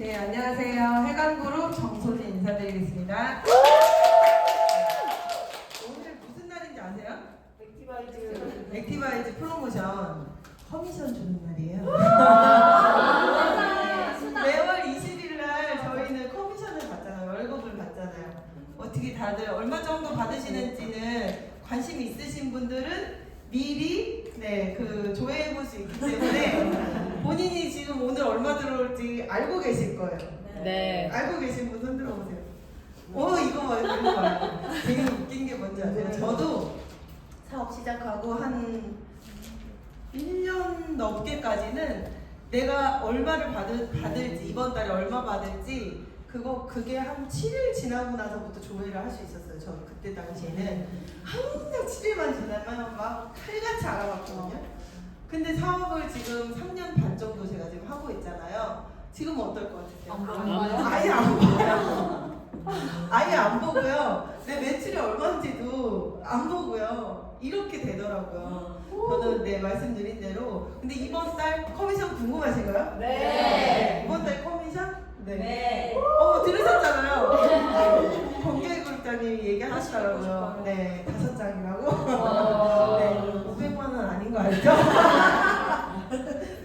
네, 안녕하세요. 해관그룹 정소진 인사드리겠습니다. 오늘 무슨 날인지 아세요? 액티바이즈 프로모션 커미션 주는 날이에요. 매월 20일 날 저희는 커미션을 받잖아요. 월급을 받잖아요. 어떻게 다들 얼마 정도 받으시는지는 관심 있으신 분들은 미리 조회해 볼 수 있기 때문에 본인이 지금 오늘 얼마 들어올지 알고 계실 거예요. 네. 알고 계신 분 손 들어보세요. 이거 봐요, 이거 봐요. 되게 웃긴 게 뭔지 아세요? 저도 사업 시작하고 한 1년 넘게까지는 내가 얼마를 받을지, 이번 달에 얼마 받을지 그게 한 7일 지나고 나서부터 조회를 할 수 있었어요. 저 그때 당시에는 항상 7일만 지나면 막 칼같이 알아봤거든요. 근데 사업을 지금 3년 반 정도 제가 지금 하고 있잖아요. 지금 어떨 것 같으세요? 아예 안 봐요. 아예 안 보고요. 내 매출이 얼마인지도 안 보고요. 이렇게 되더라고요. 저는 말씀드린 대로. 근데 이번 달 커미션 궁금하신가요? 네. 이번 달 커미션? 네. 들으셨잖아요. 공개그룹장님이 얘기하시더라고요. 네, 5장이라고. 네, 500만 원 아닌 거 알죠?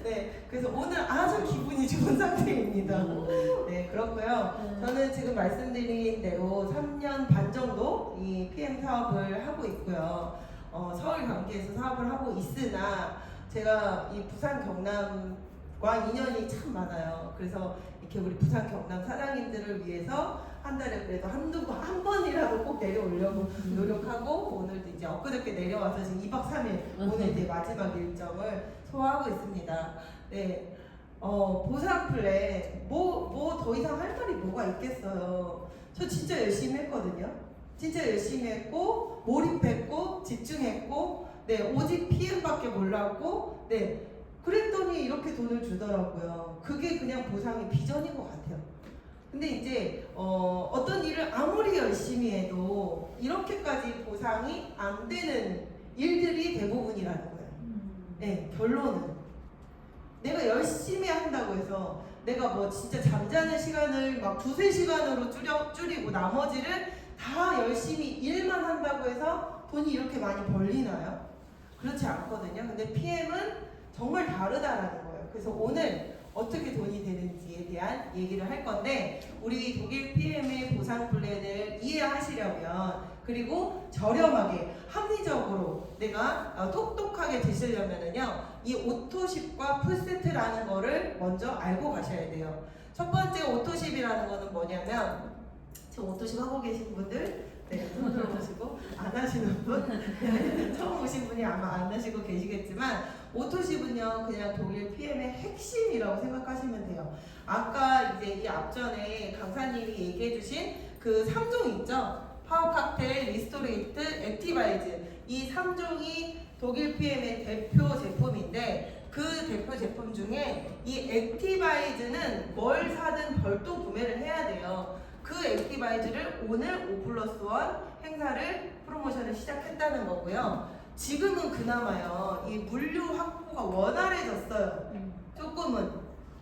네, 그래서 오늘 아주 기분이 좋은 상태입니다. 네, 그렇고요. 저는 지금 말씀드린 대로 3년 반 정도 이 PM 사업을 하고 있고요. 서울 경기에서 사업을 하고 있으나 제가 이 부산 경남과 인연이 참 많아요. 그래서 이렇게 우리 부산 경남 사장님들을 위해서 한 달에 그래도 한 번이라도 꼭 내려오려고 노력하고 오늘도 이제 엊그저께 내려와서 지금 2박 3일 오늘 이제 마지막 일정을 소화하고 있습니다. 네, 보상 플랜 뭐 더 이상 할 말이 뭐가 있겠어요. 저 진짜 열심히 했거든요. 진짜 열심히 했고 몰입했고 집중했고 오직 PM밖에 몰랐고 그랬더니 이렇게 돈을 주더라고요. 그게 그냥 보상의 비전인 것 같아요. 근데 이제 어떤 일을 아무리 열심히 해도 이렇게까지 보상이 안 되는 일들이 대부분이라는 거예요. 네, 결론은 내가 열심히 한다고 해서 내가 뭐 진짜 잠자는 시간을 막 2-3시간으로 줄이고 나머지를 다 열심히 일만 한다고 해서 돈이 이렇게 많이 벌리나요? 그렇지 않거든요. 근데 PM은 정말 다르다라는 거예요. 그래서 오늘 어떻게 돈이 되는지에 대한 얘기를 할 건데 우리 독일 PM의 보상 플랜을 이해하시려면 그리고 저렴하게 합리적으로 내가 똑똑하게 되시려면은요 이 오토십과 풀세트라는 거를 먼저 알고 가셔야 돼요. 첫 번째 오토십이라는 거는 뭐냐면 지금 오토십 하고 계신 분들 손 들어보시고 안 하시는 분 처음 오신 분이 아마 안 하시고 계시겠지만 오토십은요 그냥 독일 PM의 핵심이라고 생각하시면 돼요. 아까 이제 이 앞전에 강사님이 얘기해주신 그 3종 있죠? 파워 칵테일, 리스토레이트, 액티바이즈 이 3종이 독일 PM의 대표 제품인데 그 대표 제품 중에 이 액티바이즈는 뭘 사든 별도 구매를 해야 돼요. 그 액티바이즈를 오늘 5+1 행사를 프로모션을 시작했다는 거고요. 지금은 그나마요 이 물류 확보가 원활해졌어요. 조금은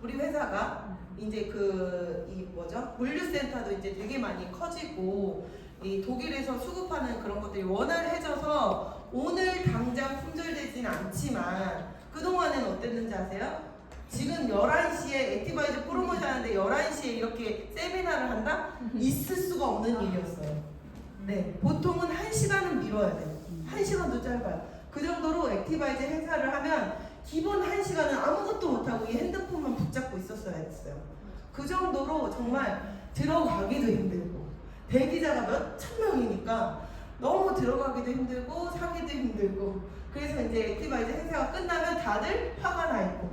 우리 회사가 이제 물류센터도 이제 되게 많이 커지고 이 독일에서 수급하는 그런 것들이 원활해져서 오늘 당장 품절되지는 않지만 그동안은 어땠는지 아세요? 지금 11시에 액티바이즈 프로모션 하는데 11시에 이렇게 세미나를 한다? 있을 수가 없는 일이었어요. 네, 보통은 1시간은 미뤄야 돼요. 1시간도 짧아요. 그 정도로 액티바이즈 행사를 하면 기본 1시간은 아무것도 못하고 이 핸드폰만 붙잡고 있었어야 했어요. 그 정도로 정말 들어가기도 힘들고 대기자가 몇천 명이니까 너무 들어가기도 힘들고 사기도 힘들고 그래서 이제 액티바이즈 행사가 끝나면 다들 화가 나 있고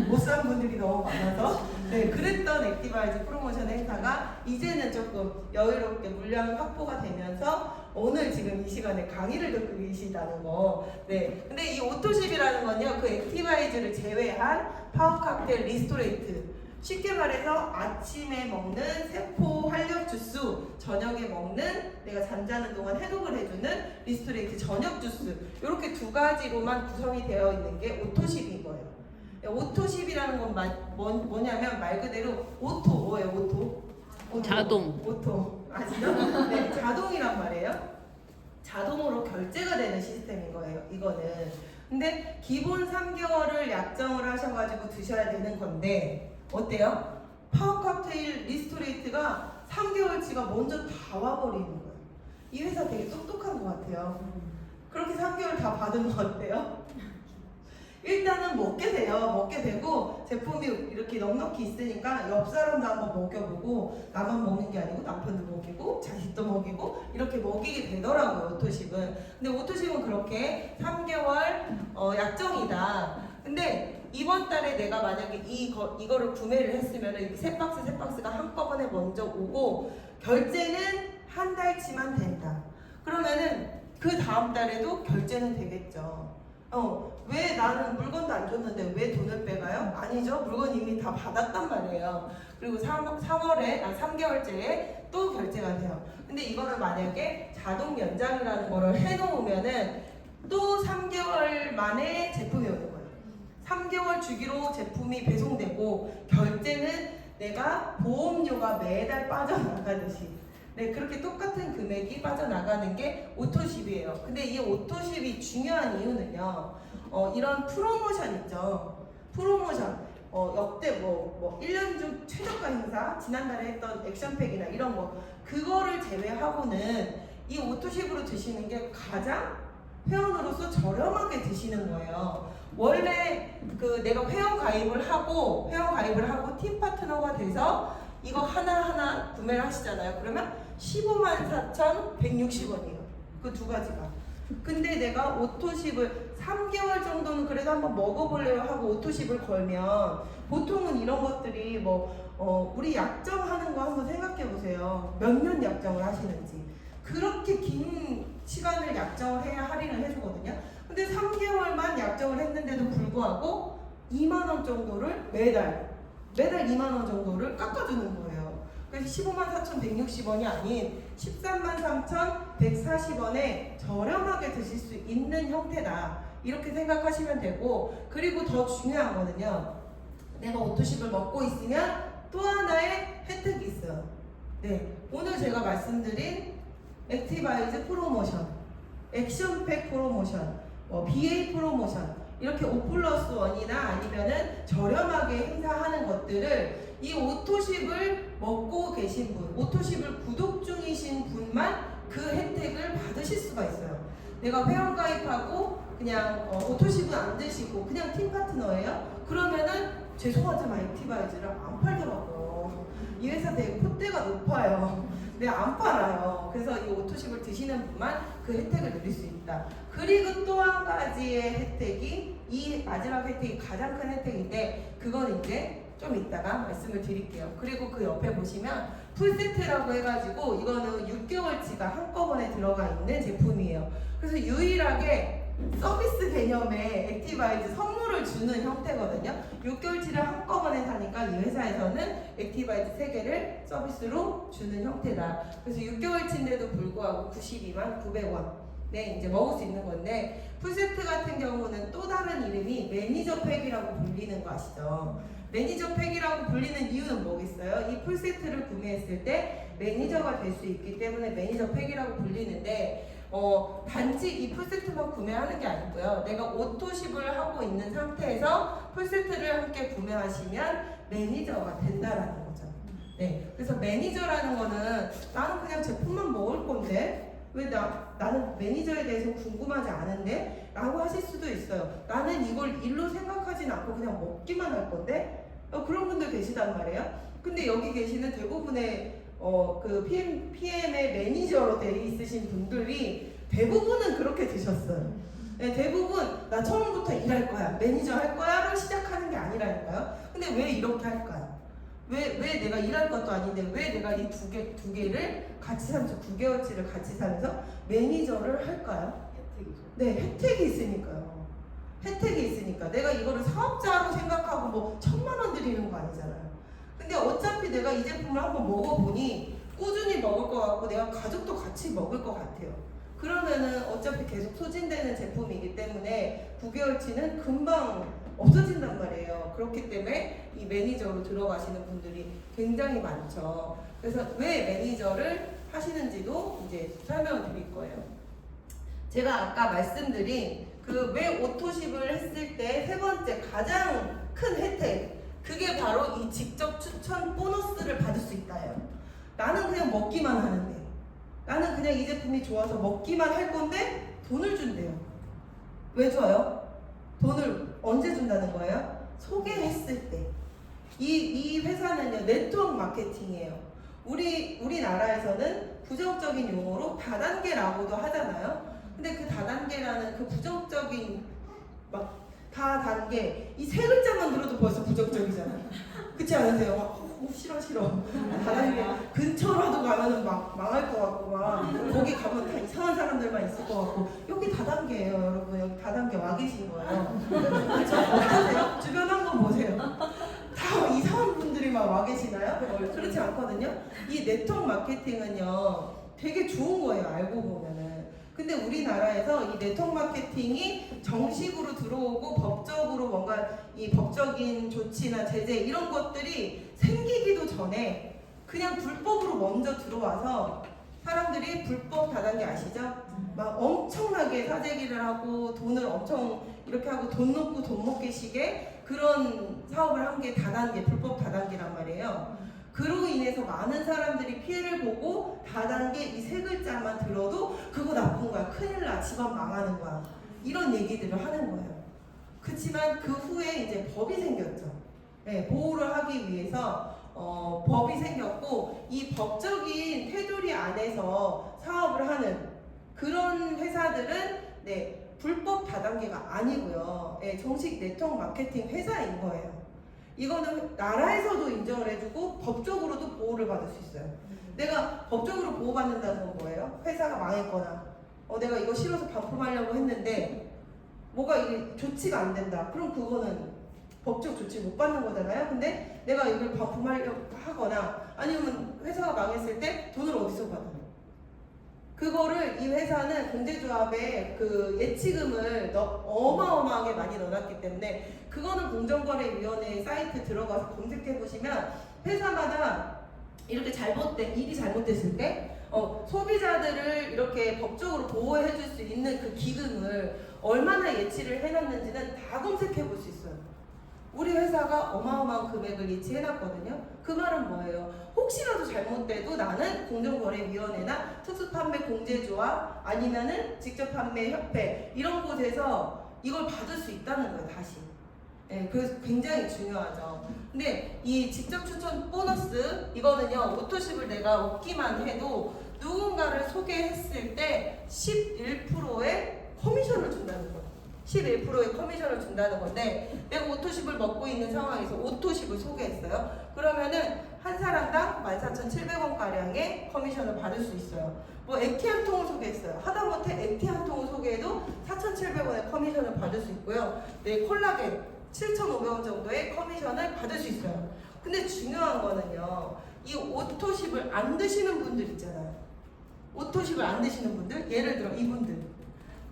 못 산 분들이 너무 많아서 그랬던 액티바이즈 프로모션 행사가 이제는 조금 여유롭게 물량 확보가 되면서 오늘 지금 이 시간에 강의를 듣고 계시다는 거. 근데 이 오토십이라는 건요 그 액티바이즈를 제외한 파워 칵테일 리스토레이트 쉽게 말해서 아침에 먹는 세포 활력 주스, 저녁에 먹는 내가 잠자는 동안 해독을 해주는 리스토레이트 저녁 주스 이렇게 두 가지로만 구성이 되어 있는 게 오토십인 거예요. 오토십이라는 건 뭐냐면 말 그대로 오토, 뭐예요 오토? 자동. 오토 아시죠? 네, 자동이란 말이에요. 자동으로 결제가 되는 시스템인 거예요 이거는. 근데 기본 3개월을 약정을 하셔가지고 드셔야 되는 건데 어때요? 파워칵테일 리스토레이트가 3개월치가 먼저 다 와버리는 거예요. 이 회사 되게 똑똑한 것 같아요. 그렇게 3개월 다 받으면 어때요? 일단은 먹게 돼요. 먹게 되고 제품이 이렇게 넉넉히 있으니까 옆 사람도 한번 먹여보고 나만 먹는 게 아니고 남편도 먹이고 자식도 먹이고 이렇게 먹이게 되더라고요 오토십은. 근데 오토십은 그렇게 3개월 약정이다. 근데 이번 달에 내가 만약에 이거를 구매를 했으면 이렇게 세 박스가 한꺼번에 먼저 오고 결제는 한 달치만 된다. 그러면은 그 다음 달에도 결제는 되겠죠. 왜 나는 물건도 안 줬는데 왜 돈을 빼가요? 아니죠. 물건 이미 다 받았단 말이에요. 그리고 3개월째에 또 결제가 돼요. 근데 이거를 만약에 자동 연장이라는 거를 해놓으면은 또 3개월 만에 제품이 오는 거예요. 3개월 주기로 제품이 배송되고 결제는 내가 보험료가 매달 빠져나가듯이 네, 그렇게 똑같은 금액이 빠져나가는 게 오토십이에요. 근데 이 오토십이 중요한 이유는요. 이런 프로모션 있죠. 프로모션. 역대 1년 중 최저가 행사, 지난달에 했던 액션팩이나 이런 거, 그거를 제외하고는 이 오토십으로 드시는 게 가장 회원으로서 저렴하게 드시는 거예요. 원래 내가 회원 가입을 하고 팀 파트너가 돼서 이거 하나하나 구매를 하시잖아요. 그러면 154,160원이에요. 그 두 가지가. 근데 내가 오토십을 3개월 정도는 그래도 한번 먹어보려고 하고 오토십을 걸면 보통은 이런 것들이 우리 약정하는 거 한번 생각해 보세요. 몇 년 약정을 하시는지. 그렇게 긴 시간을 약정을 해야 할인을 해주거든요. 근데 3개월만 약정을 했는데도 불구하고 2만원 정도를 매달 2만원 정도를 깎아주는 거예요. 그래서 154,160원이 아닌 133,140원에 저렴하게 드실 수 있는 형태다. 이렇게 생각하시면 되고, 그리고 더 중요한 거는요. 내가 오토십을 먹고 있으면 또 하나의 혜택이 있어요. 네, 오늘 제가 말씀드린 액티바이즈 프로모션, 액션팩 프로모션, BA 프로모션 이렇게 5+1이나 아니면은 저렴하게 행사하는 것들을 이 오토십을 먹고 계신 분, 오토십을 구독 중이신 분만 그 혜택을 받으실 수가 있어요. 내가 회원 가입하고 그냥 오토십은 안 드시고 그냥 팀 파트너예요? 그러면은 죄송하지만 액티바이즈를 안 팔더라고요. 이 회사 되게 콧대가 높아요. 네, 안 팔아요. 그래서 이 오토십을 드시는 분만 그 혜택을 누릴 수 있다. 그리고 또 한 가지의 혜택이, 이 마지막 혜택이 가장 큰 혜택인데 그건 이제 좀 이따가 말씀을 드릴게요. 그리고 그 옆에 보시면 풀세트라고 해가지고 이거는 6개월치가 한꺼번에 들어가 있는 제품이에요. 그래서 유일하게 서비스 개념의 액티바이즈 선물을 주는 형태거든요. 6개월치를 한꺼번에 사니까 이 회사에서는 액티바이즈 3개를 서비스로 주는 형태다. 그래서 6개월치인데도 불구하고 92,900원 네, 이제 먹을 수 있는 건데, 풀세트 같은 경우는 또 다른 이름이 매니저 팩이라고 불리는 거 아시죠? 매니저 팩이라고 불리는 이유는 뭐겠어요? 이 풀세트를 구매했을 때 매니저가 될 수 있기 때문에 매니저 팩이라고 불리는데, 단지 이 풀세트만 구매하는 게 아니고요. 내가 오토십을 하고 있는 상태에서 풀세트를 함께 구매하시면 매니저가 된다라는 거죠. 네, 그래서 매니저라는 거는 나는 그냥 제품만 먹을 건데 왜 나는 매니저에 대해서 궁금하지 않은데? 라고 하실 수도 있어요. 나는 이걸 일로 생각하진 않고 그냥 먹기만 할 건데? 그런 분들 계시단 말이에요. 근데 여기 계시는 대부분의 그 PM의 매니저로 돼 있으신 분들이 대부분은 그렇게 되셨어요. 네, 대부분 나 처음부터 일할 거야, 매니저 할 거야로 시작하는 게 아니라니까요. 근데 왜 이렇게 할까요? 왜 내가 일할 것도 아닌데 왜 내가 이 두 개를 같이 사면서 9개월치를 같이 사면서 매니저를 할까요? 혜택이죠. 네, 혜택이 있으니까요. 혜택이 있으니까 내가 이거를 사업자로 생각하고 1,000만 원 드리는 거 아니잖아요. 근데 어차피 내가 이 제품을 한번 먹어보니 꾸준히 먹을 것 같고 내가 가족도 같이 먹을 것 같아요. 그러면은 어차피 계속 소진되는 제품이기 때문에 9개월치는 금방 없어진단 말이에요. 그렇기 때문에 이 매니저로 들어가시는 분들이 굉장히 많죠. 그래서 왜 매니저를 하시는지도 이제 설명을 드릴 거예요. 제가 아까 말씀드린 그 왜 오토십을 했을 때 세 번째 가장 큰 혜택, 그게 바로 이 직접 추천 보너스를 받을 수 있다예요. 나는 그냥 먹기만 하는데, 나는 그냥 이 제품이 좋아서 먹기만 할 건데 돈을 준대요. 왜 줘요? 돈을 언제 준다는 거예요? 소개했을 때. 이 회사는요, 네트워크 마케팅이에요. 우리나라에서는 부정적인 용어로 다단계라고도 하잖아요. 근데 그 다단계라는 그 부정적인 막 다단계 이 세 글자만 들어도 벌써 부정적이잖아요. 그렇지 않으세요? 막 싫어. 다단계 근처라도 가면은 막 망할 것 같고 막 거기 가면 다 이상한 사람들만 있을 것 같고 여기 다단계예요, 여러분. 여기 다단계 와 계신 거예요. 그렇죠? 어떠세요? 주변 한번 보세요. 다 이상한 분들이 막 와 계시나요? 그렇지 않거든요. 이 네트워크 마케팅은요 되게 좋은 거예요, 알고 보면은. 근데 우리나라에서 이 네트워크 마케팅이 정식으로 들어오고 법적으로 뭔가 이 법적인 조치나 제재 이런 것들이 생기기도 전에 그냥 불법으로 먼저 들어와서 사람들이 불법 다단계 아시죠? 막 엄청나게 사재기를 하고 돈을 엄청 이렇게 하고 돈 놓고 돈 먹게 식의 그런 사업을 한 게 다단계, 불법 다단계란 말이에요. 그로 인해서 많은 사람들이 피해를 보고 다단계 이 세 글자만 들어도 그거 나쁜 거야, 큰일 나, 집안 망하는 거야, 이런 얘기들을 하는 거예요. 그렇지만 그 후에 이제 법이 생겼죠. 네, 보호를 하기 위해서 법이 생겼고 이 법적인 테두리 안에서 사업을 하는 그런 회사들은 네, 불법 다단계가 아니고요. 네, 정식 네트워크 마케팅 회사인 거예요. 이거는 나라에서도 인정을 해주고 법적으로도 보호를 받을 수 있어요. 내가 법적으로 보호받는다는 건 뭐예요? 회사가 망했거나 내가 이거 싫어서 반품하려고 했는데 뭐가 이게 조치가 안 된다. 그럼 그거는 법적 조치 못 받는 거잖아요. 근데 내가 이걸 반품하려고 하거나 아니면 회사가 망했을 때 돈을 어디서 받아요? 그거를 이 회사는 공제조합에 그 예치금을 어마어마하게 많이 넣어놨기 때문에 그거는 공정거래위원회 사이트 들어가서 검색해 보시면 회사마다 이렇게 일이 잘못됐을 때 소비자들을 이렇게 법적으로 보호해 줄 수 있는 그 기금을 얼마나 예치를 해놨는지는 다 검색해 볼 수 있어요. 우리 회사가 어마어마한 금액을 예치해놨거든요. 그 말은 뭐예요? 혹시라도 잘못돼도 나는 공정거래위원회나 특수판매공제조합 아니면은 직접판매협회 이런 곳에서 이걸 받을 수 있다는 거예요, 다시. 네, 그래서 굉장히 중요하죠. 근데 이 직접 추천 보너스 이거는요, 오토십을 내가 얻기만 해도 누군가를 소개했을 때 11%의 커미션을 준다는 거예요. 11%의 커미션을 준다는 건데 내가 오토십을 먹고 있는 상황에서 오토십을 소개했어요. 그러면은 한 사람당 14,700원가량의 커미션을 받을 수 있어요. 뭐 액티 한 통을 소개했어요. 하다못해 액티 한 통을 소개해도 4,700원의 커미션을 받을 수 있고요. 네, 콜라겐 7,500원 정도의 커미션을 받을 수 있어요. 근데 중요한 거는요, 이 오토십을 안 드시는 분들 있잖아요. 오토십을 안 드시는 분들, 예를 들어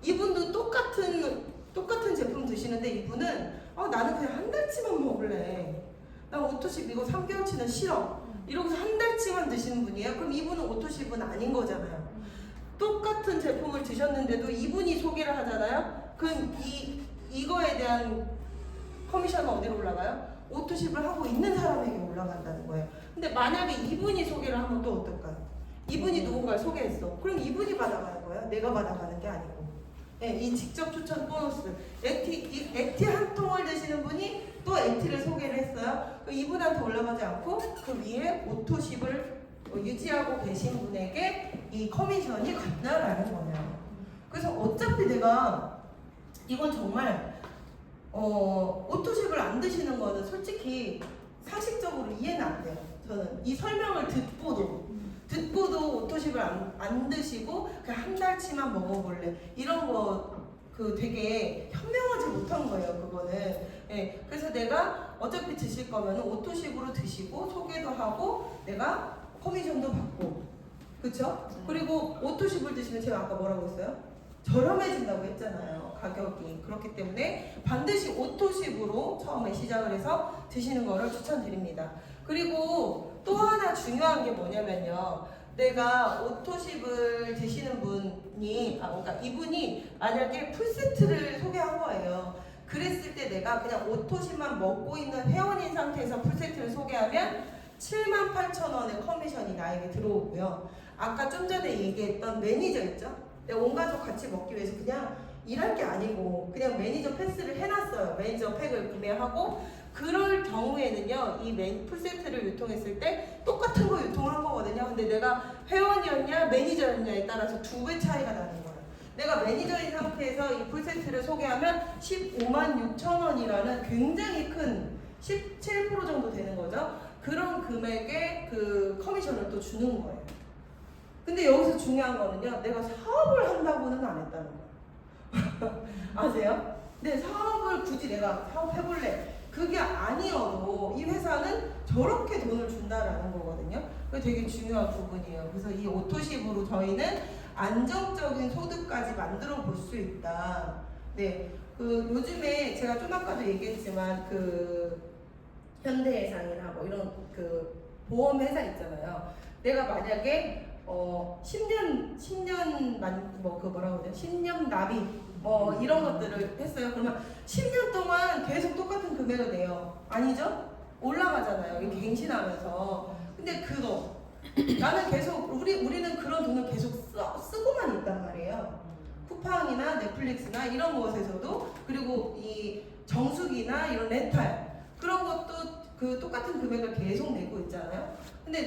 이분도 똑같은 제품 드시는데 이분은 나는 그냥 한 달치만 먹을래, 나 오토십 이거 3개월치는 싫어, 이러고서 한 달치만 드시는 분이에요. 그럼 이분은 오토십은 아닌 거잖아요. 똑같은 제품을 드셨는데도 이분이 소개를 하잖아요. 그럼 이거에 대한 커미션은 어디로 올라가요? 오토십을 하고 있는 사람에게 올라간다는 거예요. 근데 만약에 이분이 소개를 하면 또 어떨까요? 이분이 누군가를 소개했어. 그럼 이분이 받아가는 거예요. 내가 받아가는 게 아니고. 네, 이 직접 추천 보너스. 액티 한 통을 드시는 분이 또 액티를 소개를 했어요. 이분한테 올라가지 않고 그 위에 오토십을 유지하고 계신 분에게 이 커미션이 간다라는 거예요. 그래서 어차피 내가 이건 정말 오토십을 안 드시는 거는 솔직히 상식적으로 이해는 안 돼요. 저는 이 설명을 듣고도 오토십을 안 드시고 그냥 한 달치만 먹어볼래, 이런 거 되게 현명하지 못한 거예요, 그거는. 예, 그래서 내가 어차피 드실 거면 오토십으로 드시고 소개도 하고 내가 커미션도 받고, 그쵸? 그리고 오토십을 드시면 제가 아까 뭐라고 했어요? 저렴해진다고 했잖아요. 가격이. 그렇기 때문에 반드시 오토십으로 처음에 시작을 해서 드시는 거를 추천드립니다. 그리고 또 하나 중요한 게 뭐냐면요. 내가 오토십을 드시는 분이, 그러니까 이분이 만약에 풀세트를 소개한 거예요. 그랬을 때 내가 그냥 오토십만 먹고 있는 회원인 상태에서 풀세트를 소개하면 78,000원의 커미션이 나에게 들어오고요. 아까 좀 전에 얘기했던 매니저 있죠? 내가 온 가족 같이 먹기 위해서 그냥 일할 게 아니고 그냥 매니저 패스를 해놨어요. 매니저 팩을 구매하고 그럴 경우에는요, 이 풀세트를 유통했을 때 똑같은 거 유통한 거거든요. 근데 내가 회원이었냐 매니저였냐에 따라서 2배 차이가 나는 거예요. 내가 매니저인 상태에서 이 풀세트를 소개하면 156,000원이라는 굉장히 큰 17% 정도 되는 거죠. 그런 금액의 그 커미션을 또 주는 거예요. 근데 여기서 중요한 거는요, 내가 사업을 한다고는 안 했다는 거예요. 아세요? 근데 사업을 굳이 내가 사업해볼래. 그게 아니어도 이 회사는 저렇게 돈을 준다라는 거거든요. 그게 되게 중요한 부분이에요. 그래서 이 오토십으로 저희는 안정적인 소득까지 만들어 볼 수 있다. 네, 그 요즘에 제가 좀 아까도 얘기했지만 그 현대해상이나 뭐 이런 그 보험 회사 있잖아요. 내가 만약에 10년 뭐 그 뭐라고 그러죠? 10년 납입 뭐 이런 것들을 했어요. 그러면 10년 동안 계속 똑같은 금액을 내요. 아니죠? 올라가잖아요. 이게 갱신하면서. 근데 그거 나는 계속 우리는 그런 돈을 계속 쓰고만 있단 말이에요. 쿠팡이나 넷플릭스나 이런 곳에서도, 그리고 이 정수기나 이런 렌탈 그런 것도 그 똑같은 금액을 계속 내고 있잖아요. 근데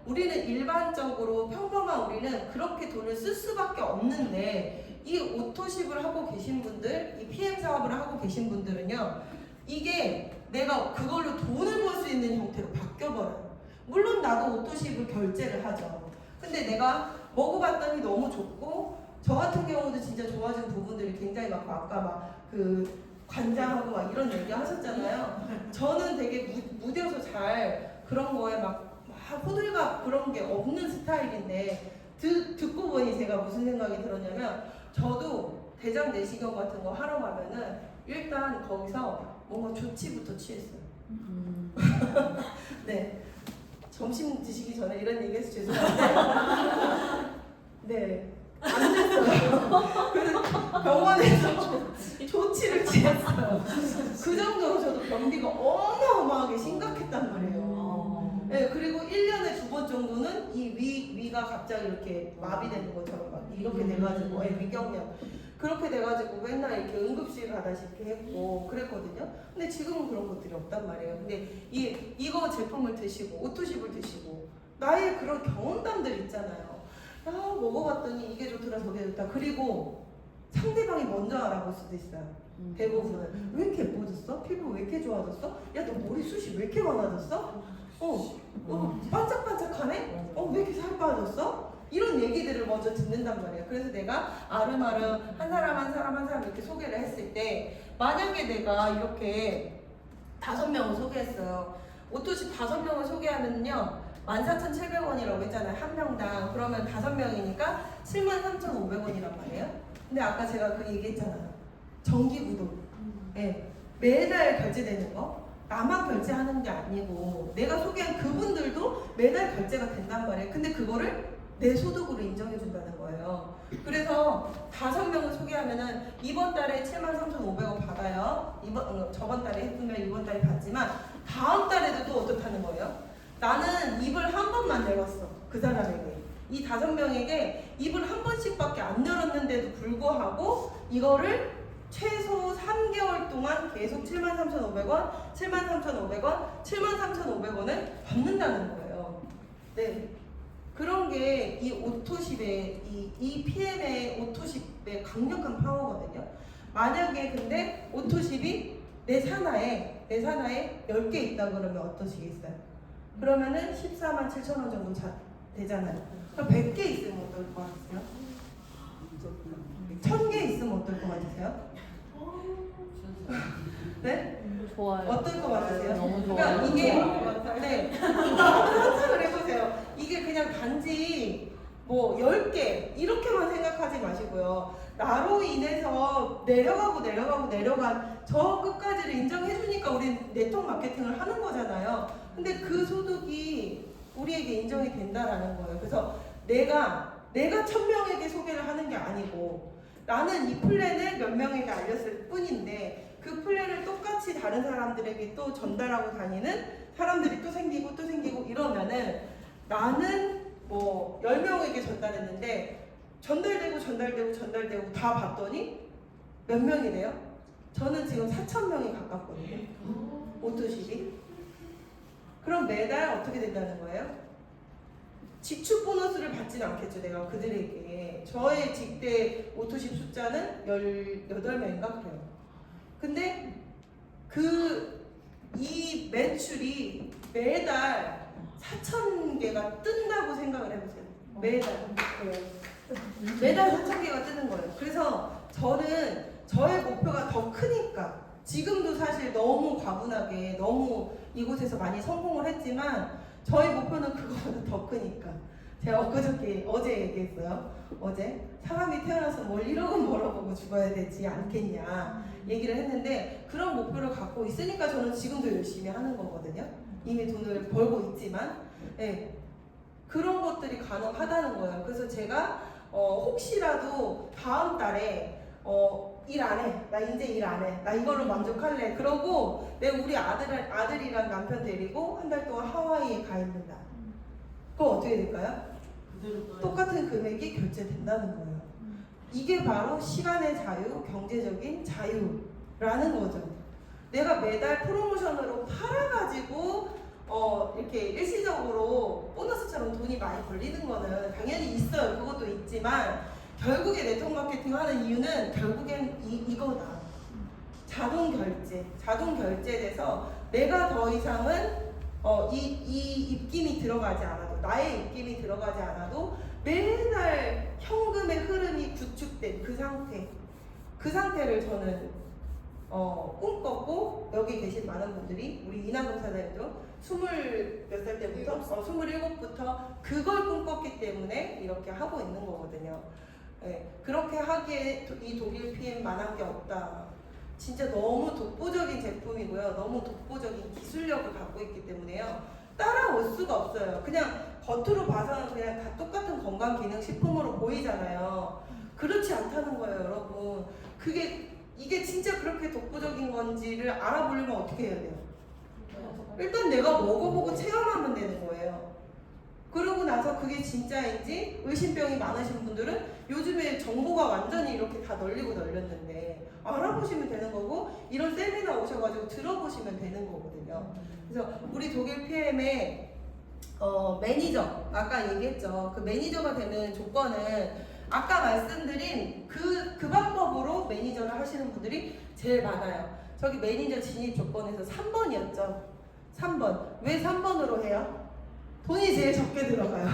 우리는 일반적으로 평범한 우리는 그렇게 돈을 쓸 수밖에 없는데, 이 오토십을 하고 계신 분들, 이 PM 사업을 하고 계신 분들은요, 이게 내가 그걸로 돈을 벌 수 있는 형태로 바뀌어버려요. 물론 나도 오토십을 결제를 하죠. 근데 내가 먹어봤더니 너무 좋고, 저 같은 경우도 진짜 좋아진 부분들이 굉장히 많고, 아까 막 그 관장하고 막 이런 얘기 하셨잖아요. 저는 되게 무뎌서 잘 그런 거에 막 호들갑 그런 게 없는 스타일인데, 듣고 보니 제가 무슨 생각이 들었냐면, 저도 대장 내시경 같은 거 하러 가면은 일단 거기서 뭔가 조치부터 취했어요. 네, 점심 드시기 전에 이런 얘기해서 죄송한데 네, 안 됐어요. 그래서 병원에서 조치를 취했어요. 그 정도로 저도 변비가 어마어마하게 심각했단 말이에요. 네, 그리고 1년에 2번 정도는 이 위가 갑자기 이렇게 마비되는 것처럼 막 이렇게 돼가지고, 위경련 그렇게 돼가지고 맨날 이렇게 응급실 가다시피 했고 그랬거든요. 근데 지금은 그런 것들이 없단 말이에요. 근데 이거 제품을 드시고 오토십을 드시고 나의 그런 경험담들 있잖아요. 야, 먹어봤더니 이게 좋더라 저게 좋다. 그리고 상대방이 먼저 알아볼 수도 있어요. 대부분은 왜 이렇게 예뻐졌어? 피부 왜 이렇게 좋아졌어? 야, 너 머리숱이 왜 이렇게 많아졌어? 반짝반짝하네? 왜 이렇게 살 빠졌어? 이런 얘기들을 먼저 듣는단 말이에요. 그래서 내가 아름아름 한 사람 한 사람 한 사람 이렇게 소개를 했을 때, 만약에 내가 이렇게 5명을 소개했어요. 오토십 5명을 소개하면요 14,700원이라고 했잖아요. 한 명당. 그러면 5명이니까 73,500원이란 말이에요. 근데 아까 제가 그 얘기했잖아요. 정기구독. 네. 매달 결제되는 거. 나만 결제하는 게 아니고 내가 소개한 그분들도 매달 결제가 된단 말이에요. 근데 그거를 내 소득으로 인정해 준다는 거예요. 그래서 5명을 소개하면은 이번 달에 73,500원 받아요. 저번 달에 했으면 이번 달에 받지만 다음 달에도 또 어떻다는 거예요? 나는 입을 한 번만 열었어. 그 사람에게. 이 5명에게 입을 한 번씩밖에 안 열었는데도 불구하고 이거를 최소 3개월 동안 계속 73,500원, 73,500원, 73,500원을 받는다는 거예요. 네. 그런 게 이 오토십의 이 PM의 오토십의 강력한 파워거든요. 만약에 근데 오토십이 내 산하에 10개 있다 그러면 어떠시겠어요? 그러면은 147,000원 정도 되잖아요. 그럼 100개 있으면 어떨 것 같으세요? 1000개 있으면 어떨 것 같으세요? 네? 좋아요. 어떨 것 같으세요? 너무 그러니까 좋아요. 이게 네. 상상을 해보세요. 이게 그냥 단지 뭐 10개 이렇게만 생각하지 마시고요. 나로 인해서 내려간 저 끝까지를 인정해주니까 우린 네트워크 마케팅을 하는 거잖아요. 근데 그 소득이 우리에게 인정이 된다라는 거예요. 그래서 내가 1000명에게 소개를 하는 게 아니고 나는 이 플랜을 몇 명에게 알렸을 뿐인데 그 플랜을 똑같이 다른 사람들에게 또 전달하고 다니는 사람들이 또 생기고 이러면은 나는 뭐 10명에게 전달했는데 전달되고 다 봤더니 몇 명이래요? 저는 지금 4,000명이 가깝거든요. 오토십이. 그럼 매달 어떻게 된다는 거예요? 지출 보너스를 받지는 않겠죠, 내가 그들에게. 저의 직대 오토십 숫자는 18명인가 그래요. 근데 이 매출이 매달 4,000개가 뜬다고 생각을 해보세요. 매달 4,000개가 뜨는 거예요. 그래서 저는 저의 목표가 더 크니까 지금도 사실 너무 과분하게 너무 이곳에서 많이 성공을 했지만 저희 목표는 그거보다 더 크니까 제가 어제 얘기했어요. 어제 사람이 태어나서 뭘 1억은 벌어보고 죽어야 되지 않겠냐 얘기를 했는데 그런 목표를 갖고 있으니까 저는 지금도 열심히 하는 거거든요. 이미 돈을 벌고 있지만 그런 것들이 가능하다는 거예요. 그래서 제가 혹시라도 다음 달에 일 안 해. 나 이제 일 안 해. 나 이걸로 만족할래. 그러고 내가 우리 아들이랑 남편 데리고 한 달 동안 하와이에 가 있는다. 그럼 어떻게 될까요? 똑같은 금액이 결제된다는 거예요. 이게 바로 시간의 자유, 경제적인 자유라는 거죠. 내가 매달 프로모션으로 팔아가지고 이렇게 일시적으로 보너스처럼 돈이 많이 걸리는 거는 당연히 있어요. 그것도 있지만 결국에 네트워크 마케팅 하는 이유는 결국엔 이거다. 자동 결제돼서 내가 더 이상은 이 입김이 들어가지 않아도 나의 입김이 들어가지 않아도 매달 현금의 흐름이 구축된 그 상태를 저는 꿈꿨고 여기 계신 많은 분들이 우리 이나동사장님도 20몇 살 때부터 27부터 그걸 꿈꿨기 때문에 이렇게 하고 있는 거거든요. 그렇게 하기에 이 독일 PM만한 게 없다. 진짜 너무 독보적인 제품이고요. 너무 독보적인 기술력을 갖고 있기 때문에요. 따라올 수가 없어요. 그냥 겉으로 봐서는 그냥 다 똑같은 건강기능식품으로 보이잖아요. 그렇지 않다는 거예요, 여러분. 이게 진짜 그렇게 독보적인 건지를 알아보려면 어떻게 해야 돼요? 일단 내가 먹어보고 체험하면 되는 거예요. 그러고 나서 그게 진짜인지 의심병이 많으신 분들은 요즘에 정보가 완전히 이렇게 다 널렸는데 알아보시면 되는 거고 이런 세미나 오셔가지고 들어보시면 되는 거거든요. 그래서 우리 독일 PM의 매니저 아까 얘기했죠. 그 매니저가 되는 조건은 아까 말씀드린 그 방법으로 매니저를 하시는 분들이 제일 많아요. 저기 매니저 진입 조건에서 3번이었죠. 3번. 왜 3번으로 해요? 돈이 제일 적게 들어가요.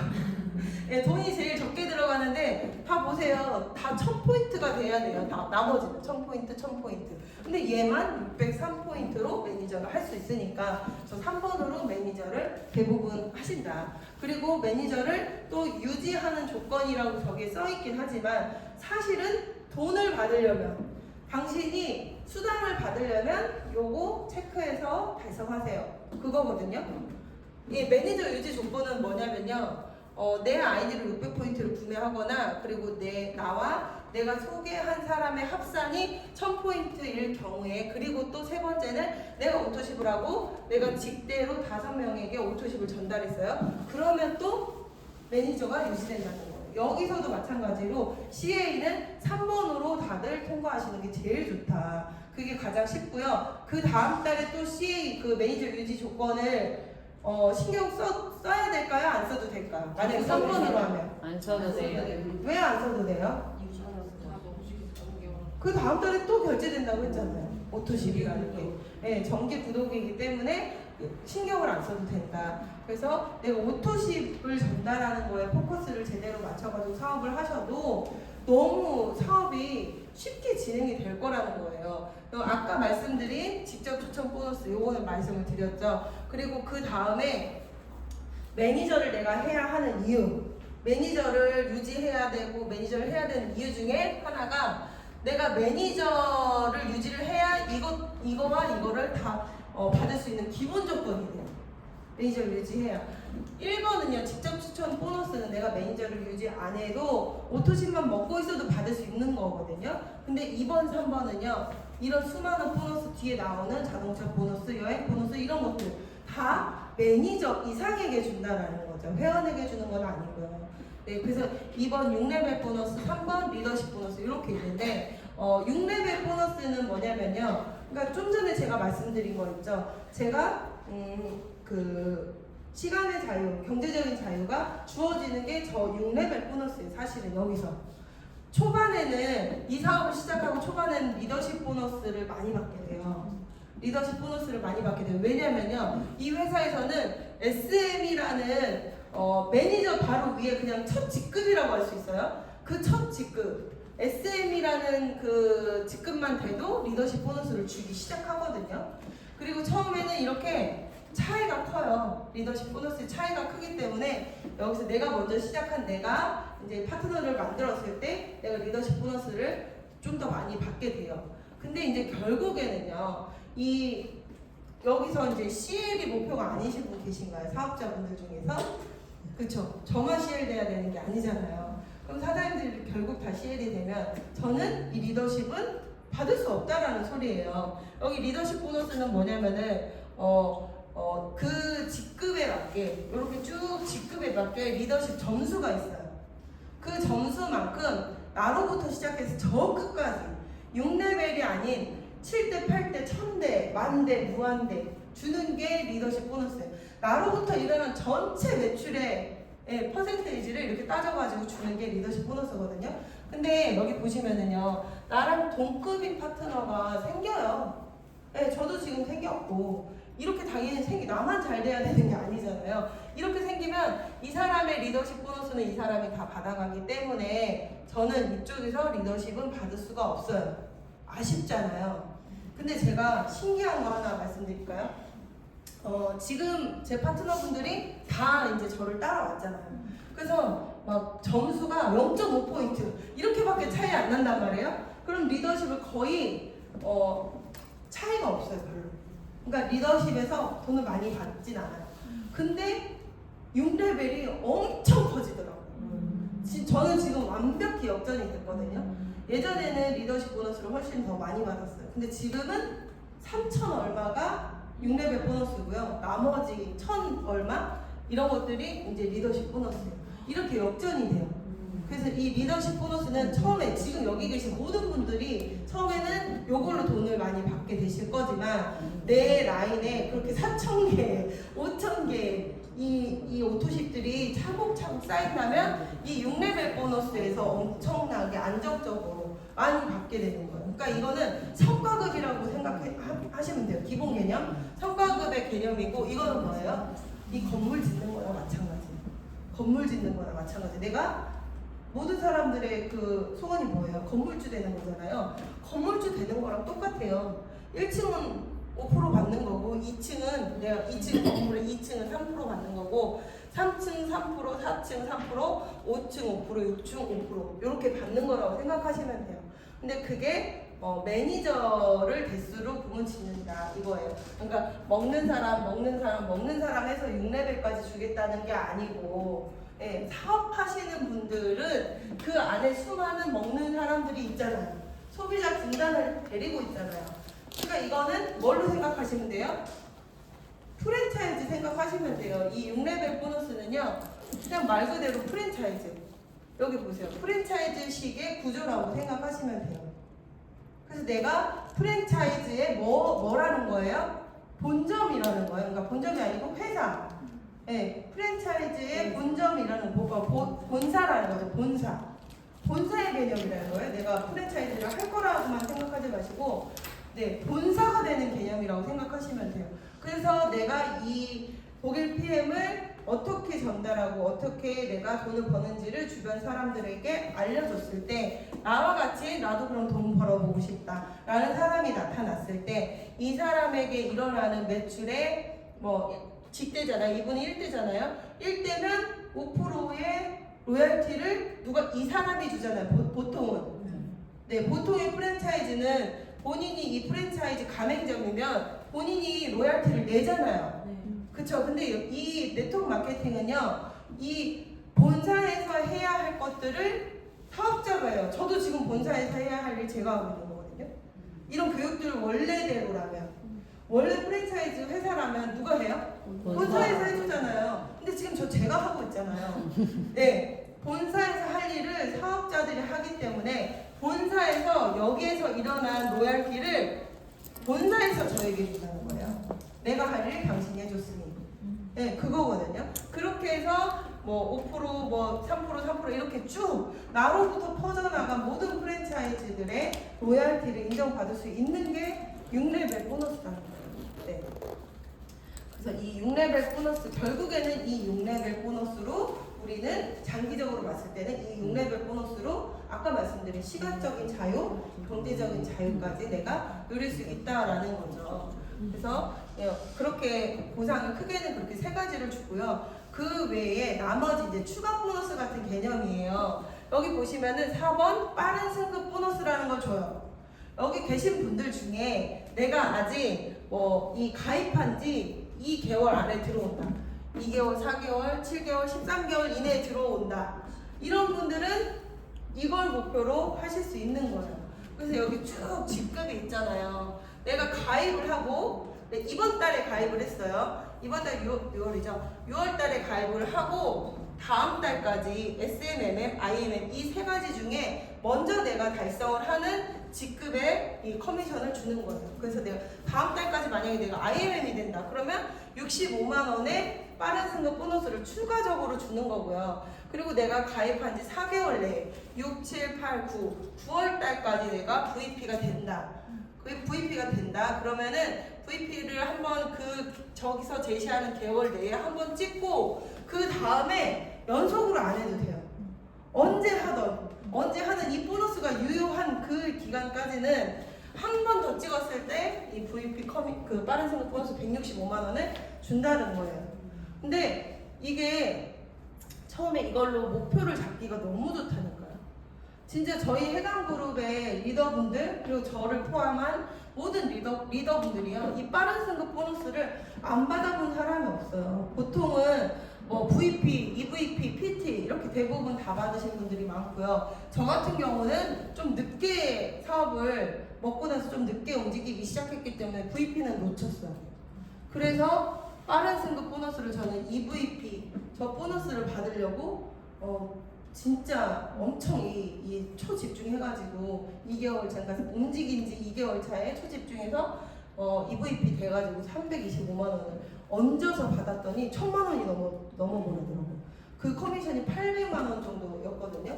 네, 돈이 제일 적게 들어가는데 다 보세요. 다 1000포인트가 돼야 돼요. 나머지는 1000포인트. 근데 얘만 603포인트로 매니저를 할 수 있으니까 저 3번으로 매니저를 대부분 하신다. 그리고 매니저를 또 유지하는 조건이라고 저기에 써있긴 하지만 사실은 돈을 받으려면 당신이 수당을 받으려면 요거 체크해서 달성하세요. 그거거든요. 이 매니저 유지 조건은 뭐냐면요. 내 아이디를 600포인트를 구매하거나 그리고 내가 소개한 사람의 합산이 1000포인트일 경우에 그리고 또 세 번째는 내가 오토십을 하고 내가 직대로 5명에게 오토십을 전달했어요. 그러면 또 매니저가 유지된다는 거예요. 여기서도 마찬가지로 CA는 3번으로 다들 통과하시는 게 제일 좋다. 그게 가장 쉽고요. 그 다음 달에 또 CA 그 매니저 유지 조건을 신경 써야 될까요? 안 써도 될까요? 만약에 3번으로 하면 안 써도 돼요. 왜 안 써도 돼요? 그 다음 달에 또 결제된다고 했잖아요. 오토십이라는 게. 네, 정기 구독이기 때문에 신경을 안 써도 된다. 그래서 내가 오토십을 전달하는 거에 포커스를 제대로 맞춰가지고 사업을 하셔도 너무 사업이 쉽게 진행이 될 거라는 거예요. 아까 말씀드린 직접 추천 보너스 요거는 말씀을 드렸죠. 그리고 그 다음에 매니저를 내가 해야 하는 이유 매니저를 유지해야 되고 매니저를 해야 되는 이유 중에 하나가 내가 매니저를 유지를 해야 이거와 이거를 다 받을 수 있는 기본 조건이 돼요. 매니저를 유지해야. 1번은요, 직접 추천 보너스는 내가 매니저를 유지 안 해도 오토십만 먹고 있어도 받을 수 있는 거거든요. 근데 2번, 3번은요, 이런 수많은 보너스 뒤에 나오는 자동차 보너스, 여행 보너스 이런 것들 다 매니저 이상에게 준다라는 거죠. 회원에게 주는 건 아니고요. 네, 그래서 2번 6레벨 보너스, 3번 리더십 보너스 이렇게 있는데 6레벨 보너스는 뭐냐면요. 그러니까 좀 전에 제가 말씀드린 거 있죠. 제가 그 시간의 자유, 경제적인 자유가 주어지는 게 저 6레벨 보너스예요. 사실은 여기서 초반에는 이 사업을 시작하고 초반에는 리더십 보너스를 많이 받게 돼요. 리더십 보너스를 많이 받게 돼요. 왜냐면요, 이 회사에서는 SM이라는 매니저 바로 위에 그냥 첫 직급이라고 할 수 있어요. 그 첫 직급 SM이라는 그 직급만 돼도 리더십 보너스를 주기 시작하거든요. 그리고 처음에는 이렇게 차이가 커요. 리더십 보너스의 차이가 크기 때문에 여기서 내가 먼저 시작한 내가 이제 파트너를 만들었을 때 내가 리더십 보너스를 좀 더 많이 받게 돼요. 근데 이제 결국에는요, 여기서 이제 CL이 목표가 아니신 분 계신가요? 사업자분들 중에서? 그쵸? 저만 CL 돼야 되는 게 아니잖아요. 그럼 사장님들이 결국 다 CL이 되면 저는 이 리더십은 받을 수 없다라는 소리예요. 여기 리더십 보너스는 뭐냐면은 그 직급에 맞게 이렇게 쭉 직급에 맞게 리더십 점수가 있어요. 그 점수만큼 나로부터 시작해서 저 끝까지 6레벨이 아닌 7대, 8대, 1000대, 만대, 무한대 주는 게 리더십 보너스예요. 나로부터 일어난 전체 매출의 퍼센테이지를 이렇게 따져가지고 주는 게 리더십 보너스거든요. 근데 여기 보시면은요, 나랑 동급인 파트너가 생겨요. 네, 저도 지금 생겼고, 이렇게 당연히 나만 잘 돼야 되는 게 아니잖아요. 이렇게 생기면 이 사람의 리더십 보너스는 이 사람이 다 받아가기 때문에 저는 이쪽에서 리더십은 받을 수가 없어요. 아쉽잖아요. 근데 제가 신기한 거 하나 말씀드릴까요? 지금 제 파트너분들이 다 이제 저를 따라왔잖아요. 그래서 막 점수가 0.5포인트 이렇게밖에 차이 안 난단 말이에요. 그럼 리더십을 거의 차이가 없어요, 별로. 그러니까 리더십에서 돈을 많이 받진 않아요. 근데 6레벨이 엄청 커지더라고요. 저는 지금 완벽히 역전이 됐거든요. 예전에는 리더십 보너스를 훨씬 더 많이 받았어요. 근데 지금은 3,000 얼마가 6레벨 보너스고요. 나머지 1,000 얼마 이런 것들이 이제 리더십 보너스예요. 이렇게 역전이 돼요. 그래서 이 리더십 보너스는 처음에 지금 여기 계신 모든 분들이 처음에는 요걸로 돈을 많이 받게 되실 거지만 내 라인에 그렇게 4,000개, 5,000개 이 오토십들이 차곡차곡 쌓인다면 이 6레벨 보너스에서 엄청나게 안정적으로 많이 받게 되는 거예요. 그러니까 이거는 성과급이라고 생각하시면 돼요. 기본 개념, 성과급의 개념이고 이거는 뭐예요? 이 건물 짓는 거나 마찬가지. 건물 짓는 거나 마찬가지. 내가 모든 사람들의 그 소원이 뭐예요? 건물주 되는 거잖아요. 건물주 되는 거랑 똑같아요. 1층은 5% 받는 거고 2층은 내가 2층 건물에 2층은 3% 받는 거고 3층 3%, 4층 3%, 5층 5%, 6층 5% 이렇게 받는 거라고 생각하시면 돼요. 근데 그게 매니저를 대수로 부문 짓는다 이거예요. 그러니까 먹는 사람 해서 6레벨까지 주겠다는 게 아니고 사업하시는 분들은 그 안에 수많은 먹는 사람들이 있잖아요. 소비자 군단을 데리고 있잖아요. 그러니까 이거는 뭘로 생각하시면 돼요? 프랜차이즈 생각하시면 돼요. 이 6레벨 보너스는요, 그냥 말 그대로 프랜차이즈. 여기 보세요. 프랜차이즈식의 구조라고 생각하시면 돼요. 그래서 내가 프랜차이즈의 뭐라는 거예요? 본점이라는 거예요. 그러니까 본점이 아니고 회사. 프랜차이즈의 본점이라는 본사라는 거죠. 본사의 개념이라는 거예요. 내가 프랜차이즈를 할 거라고만 생각하지 마시고 본사가 되는 개념이라고 생각하시면 돼요. 그래서 내가 이 독일 PM을 어떻게 전달하고 어떻게 내가 돈을 버는지를 주변 사람들에게 알려줬을 때 나와 같이 나도 그럼 돈 벌어보고 싶다 라는 사람이 나타났을 때 이 사람에게 일어나는 매출의 직대잖아요. 이분이 1대잖아요. 1대면 5%의 로열티를 누가 이 사람이 주잖아요. 보통은. 네, 보통의 프랜차이즈는 본인이 이 프랜차이즈 가맹점이면 본인이 로열티를 내잖아요. 그쵸? 근데 이 네트워크 마케팅은요, 이 본사에서 해야 할 것들을 사업자가 해요. 저도 지금 본사에서 해야 할 일 제가 하고 있는 거거든요. 이런 교육들을 원래대로라면, 원래 프랜차이즈 회사라면 누가 해요? 본사에서 해주잖아요. 근데 지금 제가 하고 있잖아요. 네, 본사에서 할 일을 사업자들이 하기 때문에 본사에서 여기에서 일어난 로열티를 본사에서 저에게 준다는 거예요. 내가 할 일 당신이 해줬으니. 네, 그거거든요. 그렇게 해서 뭐 5%, 뭐 3%, 이렇게 쭉 나로부터 퍼져나간 모든 프랜차이즈들의 로열티를 인정받을 수 있는 게 6레벨 보너스라는 거예요. 네. 그래서 이 6레벨 보너스, 결국에는 이 6레벨 보너스로 우리는 장기적으로 봤을 때는 이 6레벨 보너스로 아까 말씀드린 시간적인 자유, 경제적인 자유까지 내가 누릴 수 있다라는 거죠. 그래서 그렇게 보상을 크게는 그렇게 세 가지를 주고요. 그 외에 나머지 이제 추가 보너스 같은 개념이에요. 여기 보시면은 4번 빠른 승급 보너스라는 걸 줘요. 여기 계신 분들 중에 내가 아직 이 가입한 지 2개월 안에 들어온다. 2개월, 4개월, 7개월, 13개월 이내에 들어온다. 이런 분들은 이걸 목표로 하실 수 있는 거예요. 그래서 여기 쭉 직급이 있잖아요. 내가 가입을 하고 이번 달에 가입을 했어요. 이번 달 6월이죠. 6월 달에 가입을 하고 다음 달까지 SMMM, IMM 이 세 가지 중에 먼저 내가 달성을 하는 직급의 이 커미션을 주는 거예요. 그래서 내가 다음 달까지 만약에 내가 IMM이 된다. 그러면 65만 원의 빠른 승급 보너스를 추가적으로 주는 거고요. 그리고 내가 가입한 지 4개월 내에 6, 7, 8, 9월 달까지 내가 VP가 된다. VP가 된다. 그러면은 VP를 한번 저기서 제시하는 개월 내에 한번 찍고 그 다음에 연속으로 안 해도 돼요. 언제 하든 이 보너스가 유효한 그 기간까지는 한 번 더 찍었을 때 이 VP 그 빠른 승급 보너스 165만 원을 준다는 거예요. 근데 이게 처음에 이걸로 목표를 잡기가 너무 좋다니까요. 진짜 저희 해당 그룹의 리더분들 그리고 저를 포함한 모든 리더분들이요, 이 빠른 승급 보너스를 안 받아본 사람이 없어요. 보통은 VP, EVP, PT 이렇게 대부분 다 받으신 분들이 많고요. 저 같은 경우는 좀 늦게 사업을 먹고 나서 좀 늦게 움직이기 시작했기 때문에 VP는 놓쳤어요. 그래서 빠른 승급 보너스를 저는 EVP 저 보너스를 받으려고 진짜 엄청 이 초집중해가지고 2개월 전까지 움직인 지 2개월 차에 초집중해서 EVP 돼가지고 325만 원을 얹어서 받았더니 1000만 원이 넘어버리더라고요. 그 커미션이 800만 원 정도였거든요.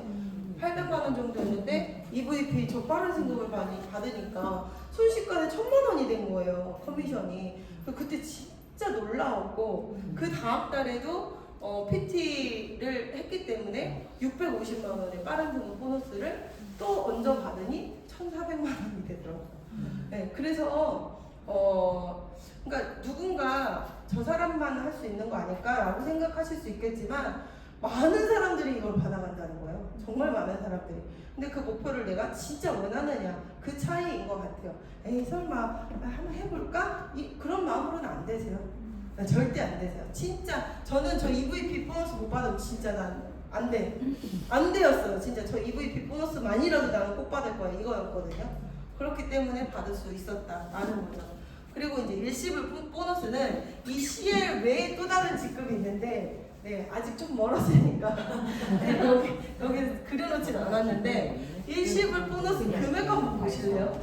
800만 원 정도였는데 EVP 저 빠른 승급을 많이 받으니까 순식간에 1000만 원이 된 거예요. 커미션이. 그때 진짜 놀라웠고 그 다음 달에도 PT를 했기 때문에 650만 원의 빠른 승급 보너스를 또 얹어 받으니 1,400만 원이 되더라고요. 네, 그래서 그러니까 누군가 저 사람만 할 수 있는 거 아닐까라고 생각하실 수 있겠지만 많은 사람들이 이걸 받아간다는 거예요. 정말 많은 사람들이. 근데 그 목표를 내가 진짜 원하느냐 그 차이인 것 같아요. 에이 설마 한번 해볼까? 그런 마음으로는 안 되세요. 절대 안 되세요. 진짜 저는 저 EVP 보너스 못 받으면 진짜 안 되었어요. 진짜 저 EVP 보너스만이라도 나는 꼭 받을 거야 이거였거든요. 그렇기 때문에 받을 수 있었다라는 거죠. 그리고 이제 일시불 보너스는 이 CL 외에 또 다른 직급이 있는데 아직 좀 멀었으니까 여기 그려놓진 않았는데 일시불 보너스 금액 한번 보실래요?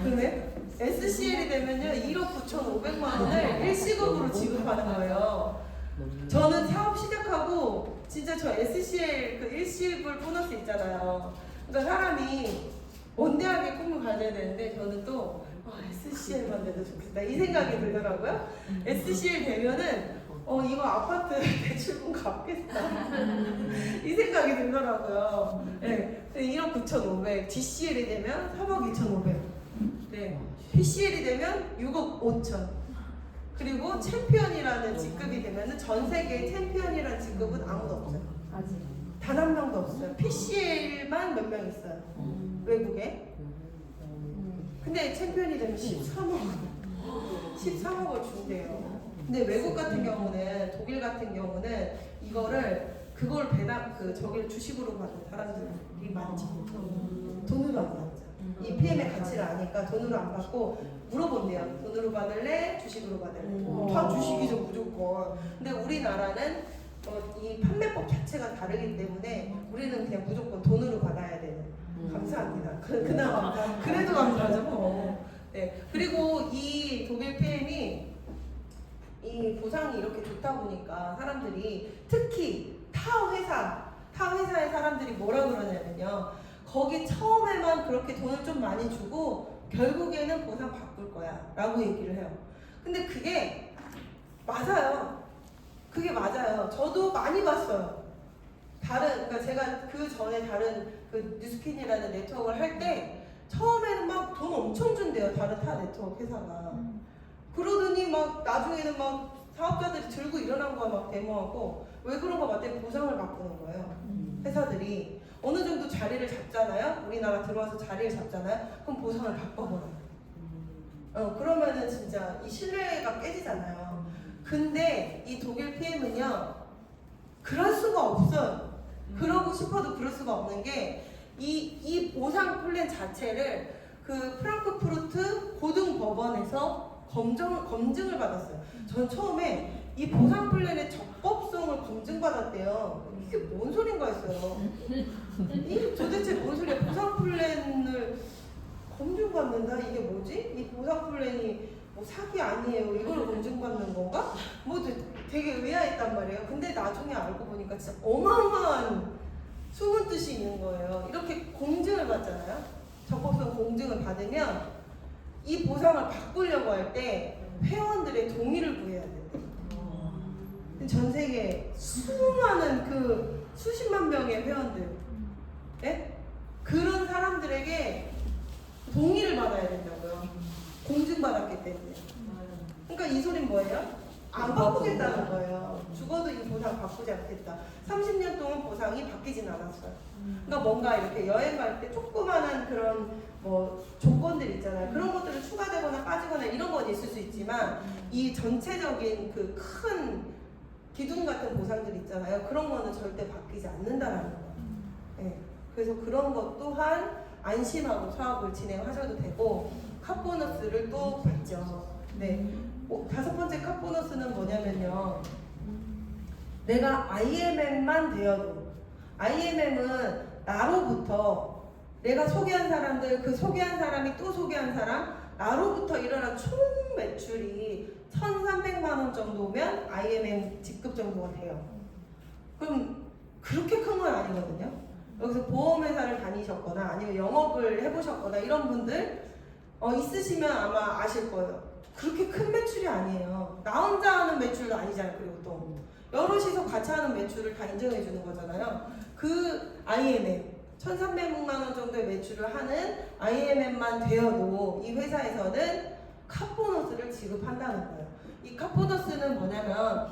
금액? SCL이 되면요 1억 9,500만 원을 일시급으로 지급하는 거예요. 저는 사업 시작하고 진짜 저 SCL 그 일시불 보너스 있잖아요. 그러니까 사람이 원대하게 꿈을 가져야 되는데 저는 또 SCL만 돼도 좋겠다 이 생각이 들더라고요. SCL 되면은 이거 아파트 대출금 갚겠다 이 생각이 들더라고요. 네, 1억 9,500, GCL이 되면 3억 2,500, 네, PCL이 되면 6억 5천. 그리고 챔피언이라는 직급이 되면은 전 세계 챔피언이라는 직급은 아무도 없어요. 단 한 명도 없어요. PCL만 몇 명 있어요. 외국에. 근데 챔피언이 되면 13억을 준대요. 근데 외국 같은 경우는, 독일 같은 경우는 그걸 배당, 저기를 주식으로 받는 사람들이 많지. 돈으로 안 받죠. 이 PM의 가치를 아니까 돈으로 안 받고 물어본대요. 돈으로 받을래? 주식으로 받을래? 다 주식이죠, 무조건. 근데 우리나라는 이 판매법 자체가 다르기 때문에 우리는 그냥 무조건 돈으로 받아야 되는. 감사합니다. 그나마 그래도 감사하죠. 네. 그리고 이 독일 PM이 이 보상이 이렇게 좋다 보니까 사람들이 특히 타 회사의 사람들이 뭐라 그러냐면요. 거기 처음에만 그렇게 돈을 좀 많이 주고 결국에는 보상 바꿀 거야 라고 얘기를 해요. 근데 그게 맞아요. 그게 맞아요. 저도 많이 봤어요. 그러니까 제가 그 전에 다른 그 뉴스킨이라는 네트워크를 할 때 처음에는 막 돈 엄청 준대요. 다른 타 네트워크 회사가. 그러더니 막 나중에는 막 사업자들이 들고 일어난 거야 막 데모하고 왜 그런가 봤더니 보상을 바꾸는 거예요. 회사들이 어느 정도 자리를 잡잖아요. 우리나라 들어와서 자리를 잡잖아요. 그럼 보상을 바꿔버려요. 그러면은 진짜 이 신뢰가 깨지잖아요. 근데 이 독일 PM은요 그럴 수가 없어요. 그러고 싶어도 그럴 수가 없는 게 이 보상 플랜 자체를 그 프랑크푸르트 고등법원에서 검증을 받았어요. 전 처음에 이 보상 플랜의 적법성을 검증받았대요. 이게 뭔 소린가 했어요. 이 도대체 뭔 소리야? 보상 플랜을 검증받는다? 이게 뭐지? 이 보상 플랜이 뭐 사기 아니에요. 이걸 검증받는 건가? 뭐 되게 의아했단 말이에요. 근데 나중에 알고 보니까 진짜 어마어마한 숨은 뜻이 있는 거예요. 이렇게 공증을 받잖아요. 적법성 공증을 받으면 이 보상을 바꾸려고 할 때 회원들의 동의를 구해야 돼요. 전 세계 수많은 그 수십만 명의 회원들, 네? 그런 사람들에게 동의를 받아야 된다고요. 공증받았기 때문에. 그러니까 이 소린 뭐예요? 안 바꾸겠다는 거예요. 죽어도 이 보상 바꾸지 않겠다. 30년 동안 보상이 바뀌진 않았어요. 그러니까 뭔가 이렇게 여행 갈 때 조그마한 그런 뭐 조건들 있잖아요. 그런 것들을 추가되거나 빠지거나 이런 건 있을 수 있지만 이 전체적인 그 큰 기둥 같은 보상들 있잖아요. 그런 거는 절대 바뀌지 않는다라는 거예요. 네. 그래서 그런 것 또한 안심하고 사업을 진행하셔도 되고 카보너스를 또 받죠. 네. 5번째 카보너스는 뭐냐면요. 내가 IMM만 되어도 IMM은 나로부터 내가 소개한 사람들 그 소개한 사람이 또 소개한 사람 나로부터 일어난 총 매출이 1,300만 원 정도면 IMM 직급 정도가 돼요. 그럼 그렇게 큰 건 아니거든요. 여기서 보험회사를 다니셨거나 아니면 영업을 해보셨거나 이런 분들 있으시면 아마 아실 거예요. 그렇게 큰 매출이 아니에요. 나 혼자 하는 매출도 아니잖아요. 그리고 또 여럿이서 같이 하는 매출을 다 인정해 주는 거잖아요. 그 IMM 1,300만 원 정도의 매출을 하는 IMM만 되어도 이 회사에서는 카보너스를 지급한다는 거예요. 이 카보너스는 뭐냐면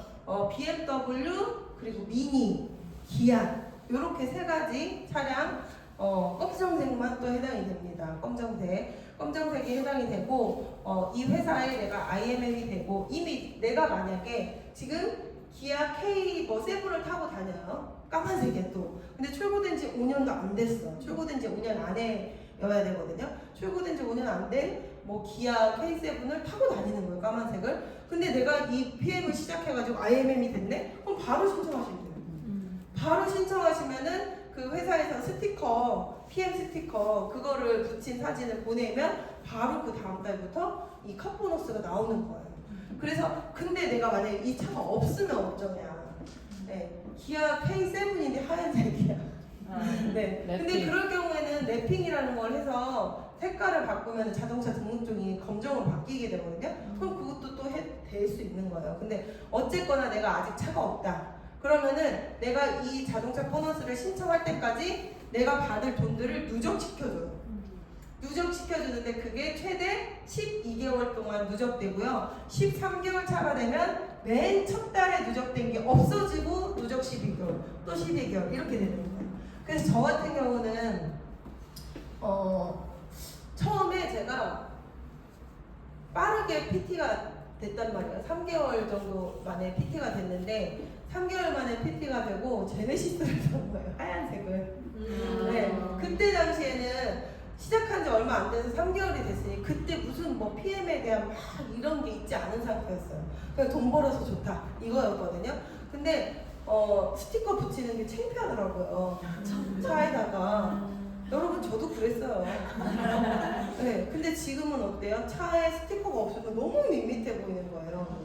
BMW 그리고 미니, 기아 이렇게 세 가지 차량 검정색만 또 해당이 됩니다. 검정색이 해당이 되고 이 회사에 내가 IMM이 되고 이미 내가 만약에 지금 기아 K 뭐 세븐을 타고 다녀요. 까만색이야 또. 근데 출고된 지 5년도 안 됐어. 출고된 지 5년 안에여야 되거든요. 출고된 지 5년 안 된 뭐 기아 K7을 타고 다니는 거예요. 까만색을. 근데 내가 이 PM을 시작해가지고 IMM이 됐네? 그럼 바로 신청하시면 돼요. 바로 신청하시면은 그 회사에서 스티커, PM 스티커 그거를 붙인 사진을 보내면 바로 그 다음 달부터 이 카보너스가 나오는 거예요. 그래서 근데 내가 만약에 이 차가 없으면 어쩌냐. 네, 기아 K7인데 하얀색이야. 네. 근데 그럴 경우에는 랩핑이라는 걸 해서 색깔을 바꾸면 자동차 등록증이 검정으로 바뀌게 되거든요. 그럼 그것도 또 될 수 있는 거예요. 근데 어쨌거나 내가 아직 차가 없다. 그러면은 내가 이 자동차 보너스를 신청할 때까지 내가 받을 돈들을 누적시켜줘요. 누적시켜주는데 그게 최대 12개월 2개월 동안 누적되고요. 13개월 차가 되면 맨 첫 달에 누적된 게 없어지고 누적 12개월, 또 12개월 이렇게 되는 거예요. 그래서 저 같은 경우는 처음에 제가 빠르게 PT가 됐단 말이에요. 3개월 정도 만에 PT가 됐는데 3개월 만에 PT가 되고 제네시스를 산 거예요. 하얀색을. 네, 그때 당시에는 시작한 지 얼마 안 돼서 3개월이 됐으니 그때 무슨 뭐 PM에 대한 막 이런 게 있지 않은 상태였어요. 그냥 돈 벌어서 좋다 이거였거든요. 근데 스티커 붙이는 게 창피하더라고요. 차에다가. 여러분 저도 그랬어요. 네, 근데 지금은 어때요? 차에 스티커가 없으면 너무 밋밋해 보이는 거예요.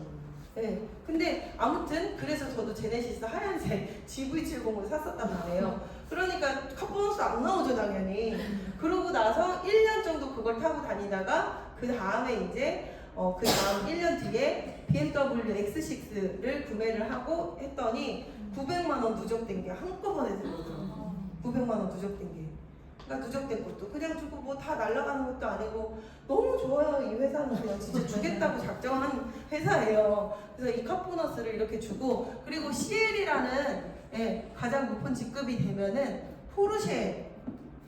네, 근데 아무튼 그래서 저도 제네시스 하얀색 GV70을 샀었단 말이에요. 그러니까 카보너스 안 나오죠 당연히. 그러고 나서 1년 정도 그걸 타고 다니다가 그 다음에 이제 그 다음 1년 뒤에 BMW X6를 구매를 하고 했더니 900만 원 누적된 게 한꺼번에 들어오더라고요. 900만 원 누적된 게. 그러니까 누적된 것도 그냥 주고 뭐 다 날아가는 것도 아니고 너무 좋아요. 이 회사는 그냥 진짜 주겠다고 작정한 회사예요. 그래서 이 카보너스를 이렇게 주고 그리고 CL이라는 가장 높은 직급이 되면은 포르쉐를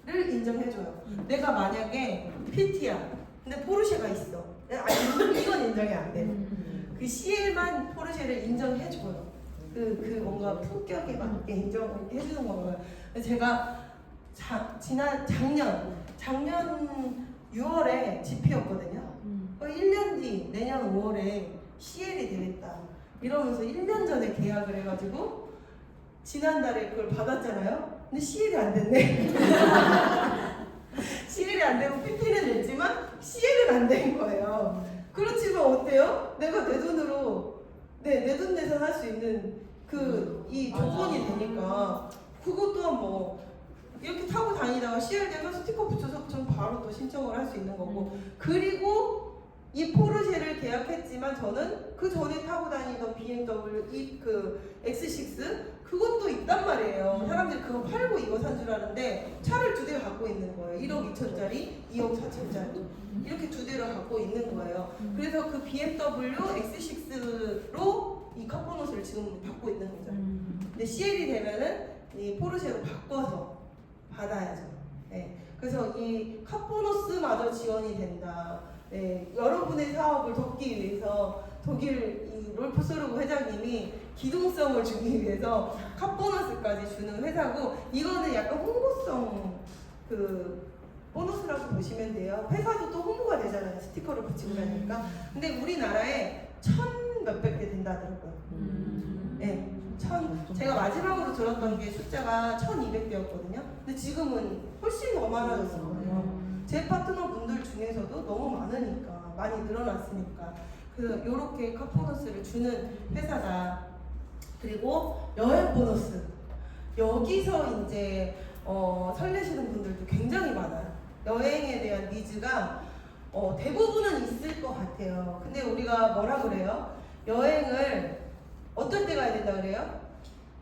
인정해줘요. 내가 만약에 PT야. 근데 포르쉐가 있어. 아니 이건 인정이 안 돼. 그 CL만 포르쉐를 인정해줘요. 그 뭔가 품격에 맞게 인정을 해주는 건가요? 제가 지난 작년 6월에 GP였거든요. 1년 뒤 내년 5월에 CL이 되겠다 이러면서 1년 전에 계약을 해가지고 지난달에 그걸 받았잖아요. 근데 CL이 안 됐네. CL이 안 되고 PT는 됐지만 CL은 안 된 거예요. 그렇지만 어때요? 내가 내 돈으로 내 돈 내산 할 수 있는 이 조건이 되니까 그것 또한 뭐 이렇게 타고 다니다가 CL 돼서 스티커 붙여서 전 바로 또 신청을 할 수 있는 거고 그리고 이 포르쉐를 계약했지만 저는 그 전에 타고 다니던 BMW 그 X6 그것도 있단 말이에요. 사람들이 그거 팔고 이거 산 줄 아는데 차를 2대 갖고 있는 거예요. 1억 2천짜리, 2억 4천짜리 이렇게 2대를 갖고 있는 거예요. 그래서 그 BMW X6로 이 카보너스를 지금 받고 있는 거죠. 근데 CL이 되면은 이 포르쉐로 바꿔서 받아야죠. 네. 그래서 이 카보너스마저 지원이 된다. 네. 여러분의 사업을 돕기 위해서 독일 이 롤프소르그 회장님이 기동성을 주기 위해서 카보너스까지 주는 회사고 이거는 약간 홍보성 보너스라고 보시면 돼요. 회사도 또 홍보가 되잖아요. 스티커를 붙이고 다니까. 근데 우리나라에 1000 몇백 개 된다더라고요. 네. 제가 마지막으로 들었던 게 숫자가 1200대였거든요. 근데 지금은 훨씬 더 많아졌을 거예요. 제 파트너 분들 중에서도 너무 많으니까, 많이 늘어났으니까. 그래서 이렇게 카보너스를 주는 회사다. 그리고 여행 보너스. 여기서 이제 설레시는 분들도 굉장히 많아요. 여행에 대한 니즈가 대부분은 있을 것 같아요. 근데 우리가 뭐라 그래요? 여행을 어떨 때 가야 된다 그래요?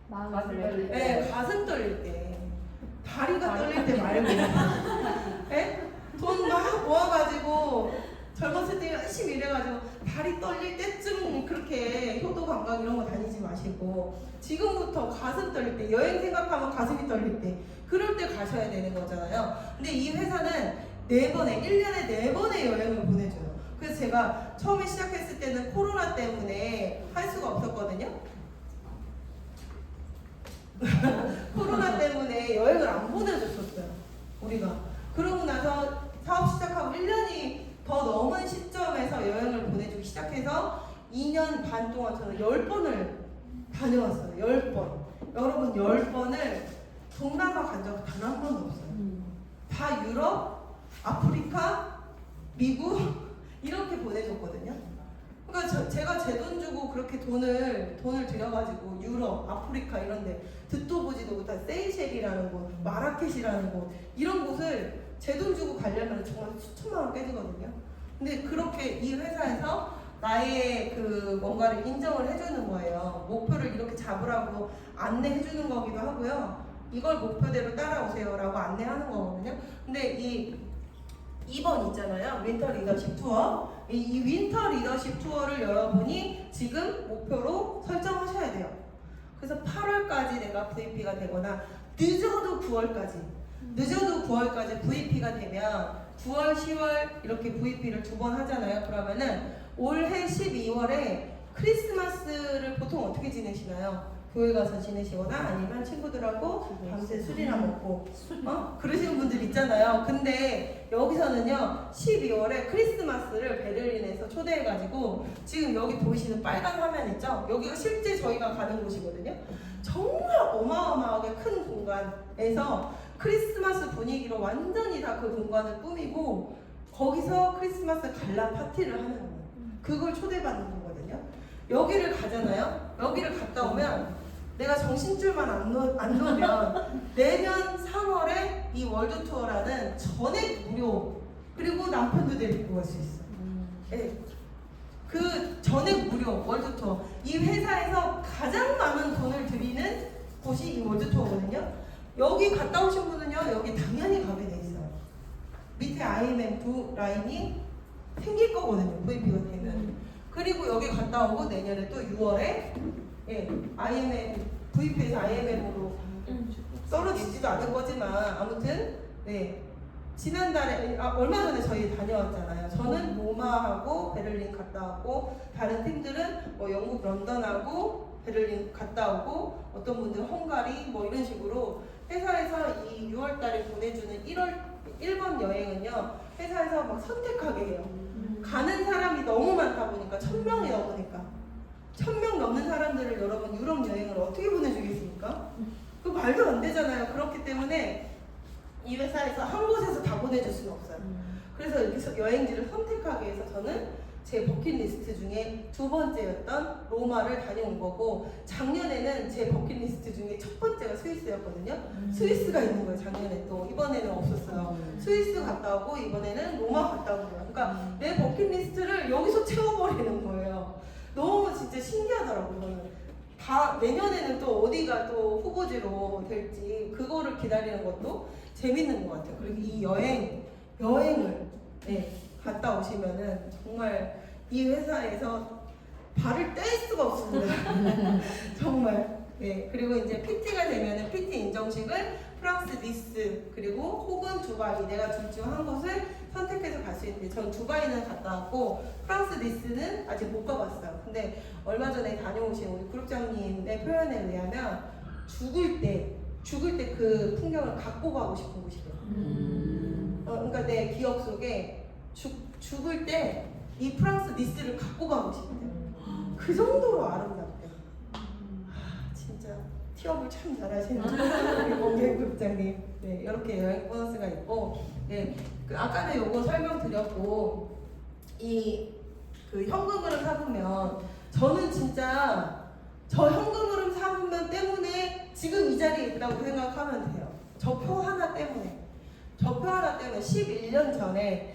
가슴 떨릴 때. 네, 가슴 떨릴 때. 다리가 떨릴 때 말고. 네? 돈 막 모아가지고 젊었을 때 열심히 일해가지고 다리 떨릴 때쯤 그렇게 효도 관광 이런 거 다니지 마시고 지금부터 가슴 떨릴 때 여행 생각하면 가슴이 떨릴 때 그럴 때 가셔야 되는 거잖아요. 근데 이 회사는 4번에 1년에 4번의 여행을 보내줘요. 그래서 제가 처음에 시작했을 때는 코로나 때문에 할 수가 없었거든요. 코로나 때문에 여행을 안 보내줬었어요. 우리가. 그러고 나서 사업 시작하고 1년이 더 넘은 시점에서 여행을 보내주기 시작해서 2년 반 동안 저는 10번을 다녀왔어요. 10번. 여러분 10번을 동남아 간 적 단 한 번도 없어요. 다 유럽, 아프리카, 미국 이렇게 보내줬거든요. 그러니까 제가 제 돈 주고 그렇게 돈을 들여가지고 유럽, 아프리카 이런데 듣도 보지도 못한 세이셸이라는 곳, 마라케시라는 곳 이런 곳을 제 돈 주고 가려면 정말 수천만 원 깨지거든요. 근데 그렇게 이 회사에서 나의 뭔가를 인정을 해주는 거예요. 목표를 이렇게 잡으라고 안내해주는 거기도 하고요. 이걸 목표대로 따라오세요라고 안내하는 거거든요. 근데 이 2번 있잖아요. 윈터 리더십 투어. 이 윈터 리더십 투어를 여러분이 지금 목표로 설정하셔야 돼요. 그래서 8월까지 내가 VP가 되거나 늦어도 9월까지 VP가 되면 9월, 10월 이렇게 VP를 2번 하잖아요. 그러면은 올해 12월에 크리스마스를 보통 어떻게 지내시나요? 교회 가서 지내시거나 아니면 친구들하고 밤새 술이나 먹고 그러시는 분들 있잖아요. 근데 여기서는요 12월에 크리스마스를 베를린에서 초대해가지고 지금 여기 보이시는 빨간 화면 있죠? 여기가 실제 저희가 가는 곳이거든요. 정말 어마어마하게 큰 공간에서 크리스마스 분위기로 완전히 다 그 공간을 꾸미고 거기서 크리스마스 갈라 파티를 하는 거예요. 그걸 초대받는 거거든요. 여기를 가잖아요. 여기를 갔다 오면 내가 정신줄만 안 놓으면 내년 3월에 이 월드 투어라는 전액 무료 그리고 남편도 데리고 갈 수 있어. 네. 그 전액 무료 월드 투어. 이 회사에서 가장 많은 돈을 들이는 곳이 이 월드 투어거든요. 여기 갔다 오신 분은요, 여기 당연히 가게 돼 있어요. 밑에 IMM2 라인이 생길 거거든요. VP가 되면. 그리고 여기 갔다 오고 내년에 또 6월에 VP에서 IMM으로 떨어지지도 않은 거지만 아무튼 지난달에 얼마 전에 저희 다녀왔잖아요. 저는 로마하고 베를린 갔다 왔고 다른 팀들은 뭐 영국 런던하고 베를린 갔다 오고 어떤 분들은 헝가리 뭐 이런 식으로 회사에서 이 6월달에 보내주는 1번 여행은요 회사에서 막 선택하게 해요. 가는 사람이 너무 많다 보니까 1000명이 넘으니까 1000명 넘는 사람들을 여러분 유럽 여행을 어떻게 보내주겠습니까? 그 말도 안 되잖아요. 그렇기 때문에 이 회사에서 한 곳에서 다 보내줄 수는 없어요. 그래서 여기서 여행지를 선택하게 해서 저는 제 버킷리스트 중에 2번째였던 로마를 다녀온 거고 작년에는 제 버킷리스트 중에 첫 번째가 스위스였거든요. 스위스가 있는 거예요. 작년에 또 이번에는 없었어요. 스위스 갔다 오고 이번에는 로마 갔다 온 거예요. 그러니까 내 버킷리스트를 여기서 채워버리는 거예요. 너무 진짜 신기하더라고요. 다 내년에는 또 어디가 또 후보지로 될지 그거를 기다리는 것도 재밌는 것 같아요. 그리고 이 여행을 갔다 오시면은 정말 이 회사에서 발을 뗄 수가 없습니다. 정말. 그리고 이제 PT가 되면은 PT 인정식을 프랑스 니스 그리고 혹은 두바이 내가 둘 중 한 곳을 선택해서 갈 수 있는데 저는 두바이는 갔다 왔고 프랑스 니스는 아직 못 가봤어요. 근데 얼마 전에 다녀오신 우리 그룹장님의 표현에 의하면 죽을 때 그 풍경을 갖고 가고 싶은 곳이래요. 그러니까 내 기억 속에 죽을 때 이 프랑스 니스를 갖고 가고 싶대요. 그 정도로 아름답대요. 진짜 티업을 참 잘하시는 우리 원경 그룹장님. 이렇게 여행 보너스가 있고, 그 아까는 요거 설명드렸고, 그 현금 흐름 사보면 저는 진짜 저 현금 흐름 사보면 때문에 지금 이 자리에 있다고 생각하면 돼요. 저 표 하나 때문에 11년 전에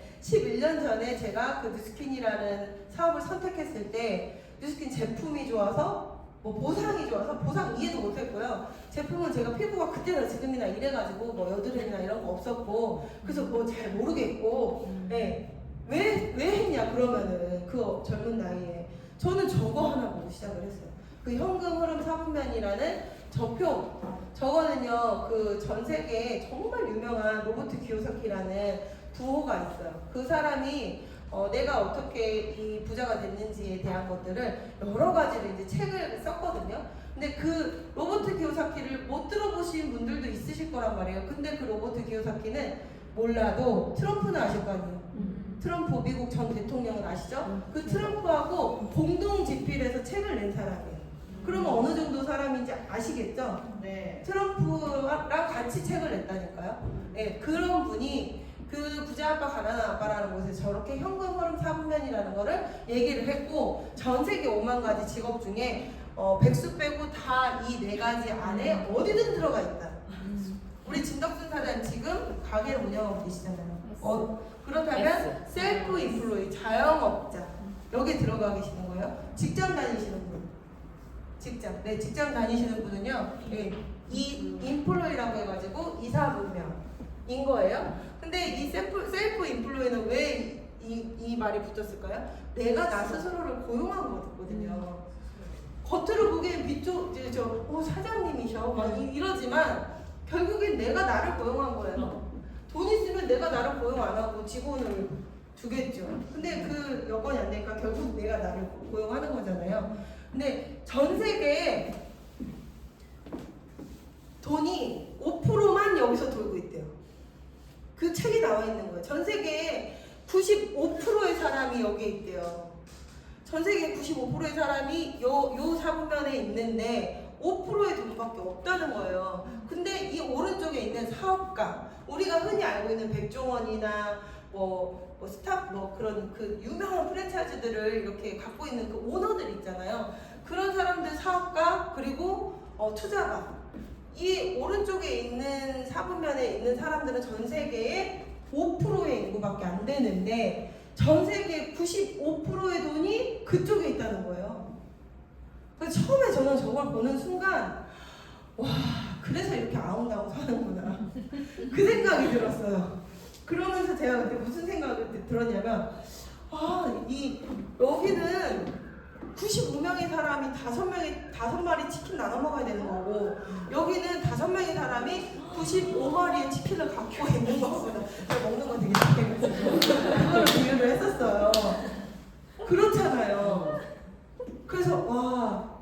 제가 그 뉴스킨이라는 사업을 선택했을 때 뉴스킨 제품이 좋아서 뭐 보상이 좋아서 보상 이해도 못했고요. 제품은 제가 피부가 그때나 지금이나 이래가지고 뭐 여드름이나 이런 거 없었고 그래서 뭐 잘 모르겠고 왜 했냐 그러면은 그 젊은 나이에 저는 저거 하나 보고 시작을 했어요. 그 현금 흐름 사분면이라는 저거는요 그 전 세계에 정말 유명한 로버트 기요사키라는 부호가 있어요. 그 사람이 내가 어떻게 이 부자가 됐는지에 대한 것들을 여러 가지로 이제 책을 썼거든요. 근데 그 로버트 기요사키를 못 들어보신 분들도 있으실 거란 말이에요. 근데 그 로버트 기요사키는 몰라도 트럼프는 아실 거 아니에요. 트럼프 미국 전 대통령은 아시죠? 그 트럼프하고 공동 집필해서 책을 낸 사람이에요. 그러면 어느 정도 사람인지 아시겠죠? 네. 트럼프랑 같이 책을 냈다니까요. 그런 분이 그 부자 아빠 가난한 아빠라는 곳에서 저렇게 현금 흐름 사분면이라는 거를 얘기를 했고 전 세계 5만 가지 직업 중에 백수 빼고 다 이 4가지 안에 어디든 들어가 있다. 우리 진덕순 사장 지금 가게를 운영하고 계시잖아요. 그렇다면 셀프 인플로이 자영업자 여기 들어가 계시는 거예요. 직장 다니시는 분. 직장 다니시는 분은요. 이 인플로이라고 해가지고 이사분명 인 거예요. 근데 이 셀프 인플루에는 왜 이 말이 붙었을까요? 내가 나 스스로를 고용한 거거든요. 겉으로 보기엔 사장님이셔 막 이러지만 결국엔 내가 나를 고용한 거예요. 돈 있으면 내가 나를 고용 안 하고 직원을 주겠죠. 근데 그 여건이 안 되니까 결국 내가 나를 고용하는 거잖아요. 근데 전 세계에 돈이 5%만 여기서 돌고 있대요. 그 책이 나와 있는 거예요. 전 세계에 95%의 사람이 여기에 있대요. 전 세계 95%의 사람이 요 사분면에 있는데 5%의 돈밖에 없다는 거예요. 근데 이 오른쪽에 있는 사업가, 우리가 흔히 알고 있는 백종원이나 그런 그 유명한 프랜차이즈들을 이렇게 갖고 있는 그 오너들 있잖아요. 그런 사람들 사업가 그리고 투자가 이 오른쪽에 있는 사분면에 있는 사람들은 전 세계에 5%의 인구밖에 안 되는데 전 세계 95%의 돈이 그쪽에 있다는 거예요. 그래서 처음에 저는 저걸 보는 순간 와 그래서 이렇게 아웅다웅 사는구나 그 생각이 들었어요. 그러면서 제가 그때 무슨 생각을 들었냐면 여기는 95명의 사람이 5마리 치킨 나눠 먹어야 되는 거고 여기는 5명의 사람이 95마리의 치킨을 갖고 있는 거구나. 제가 먹는 거 되게 좋아해가지고 그걸 비유를 했었어요. 그렇잖아요. 그래서 와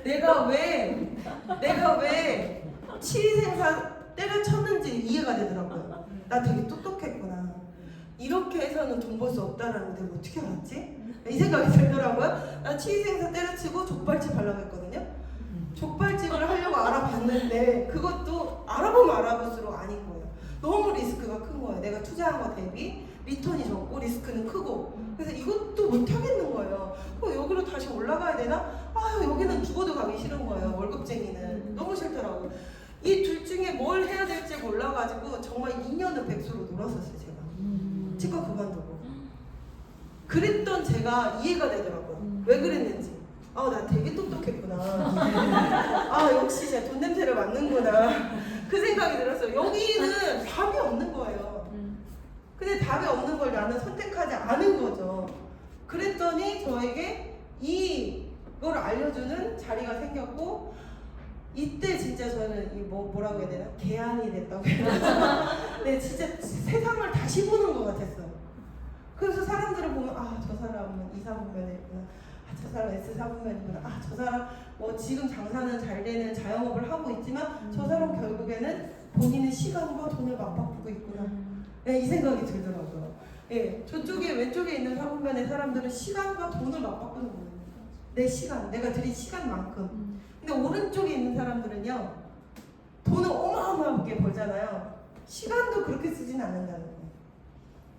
내가 왜 치위생사 때려쳤는지 이해가 되더라고요. 나 되게 똑똑했구나. 이렇게 해서는 돈 벌 수 없다라는 걸 내가 어떻게 알았지? 이 생각이 들더라고요. 나 치위생사 때려치고 족발집 하려고 했거든요. 족발집을 하려고 알아봤는데 그것도 알아보면 알아볼수록 아닌 거예요. 너무 리스크가 큰 거예요. 내가 투자한 거 대비 리턴이 적고 리스크는 크고 그래서 이것도 못 하겠는 거예요. 그럼 여기로 다시 올라가야 되나? 여기는 죽어도 가기 싫은 거예요. 월급쟁이는 너무 싫더라고요. 이 둘 중에 뭘 해야 될지 몰라가지고 정말 2년을 백수로 놀았었어요. 제가 치과 그만두고 그랬던 제가 이해가 되더라고요. 왜 그랬는지. 나 되게 똑똑했구나. 역시 제가 돈 냄새를 맡는구나. 그 생각이 들었어요. 여기는 답이 없는 거예요. 근데 답이 없는 걸 나는 선택하지 않은 거죠. 그랬더니 저에게 이걸 알려주는 자리가 생겼고 이때 진짜 저는 뭐라고 해야 되나? 개안이 됐다고 해야 되나? 네, 진짜 세상을 다시 보는 것 같았어요. 그래서 사람들을 보면 저 사람은 이 사분면에 있구나. 저 사람 S 사분면이구나. 저 사람 지금 장사는 잘 되는 자영업을 하고 있지만 저 사람 결국에는 본인의 시간과 돈을 맞바꾸고 있구나. 네, 이 생각이 들더라고요. 네, 저쪽에 왼쪽에 있는 사분면의 사람들은 시간과 돈을 맞바꾸는 거예요. 내 시간, 내가 들인 시간만큼. 근데 오른쪽에 있는 사람들은요, 돈을 어마어마하게 벌잖아요. 시간도 그렇게 쓰진 않는다는 거예요.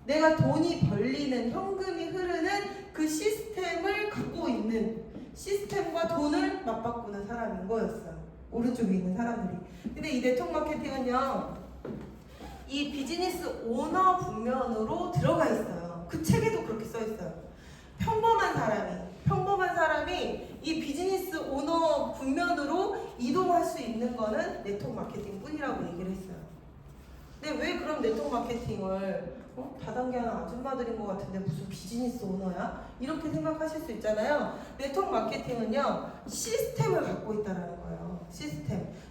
내가 돈이 벌리는 현금이 흐르는 그 시스템을 갖고 있는 시스템과 돈을 맞바꾸는 사람인 거였어요. 오른쪽에 있는 사람들이. 근데 이 네트워크 마케팅은요, 이 비즈니스 오너 분면으로 들어가 있어요. 그 책에도 그렇게 써 있어요. 평범한 사람이 이 비즈니스 오너 분면으로 이동할 수 있는 거는 네트워크 마케팅 뿐이라고 얘기를 했어요. 근데 왜 그럼 네트워크 마케팅을 다단계하는 아줌마들인 것 같은데 무슨 비즈니스 오너야? 이렇게 생각하실 수 있잖아요. 네트워크 마케팅은요, 시스템을 갖고 있다는 거예요.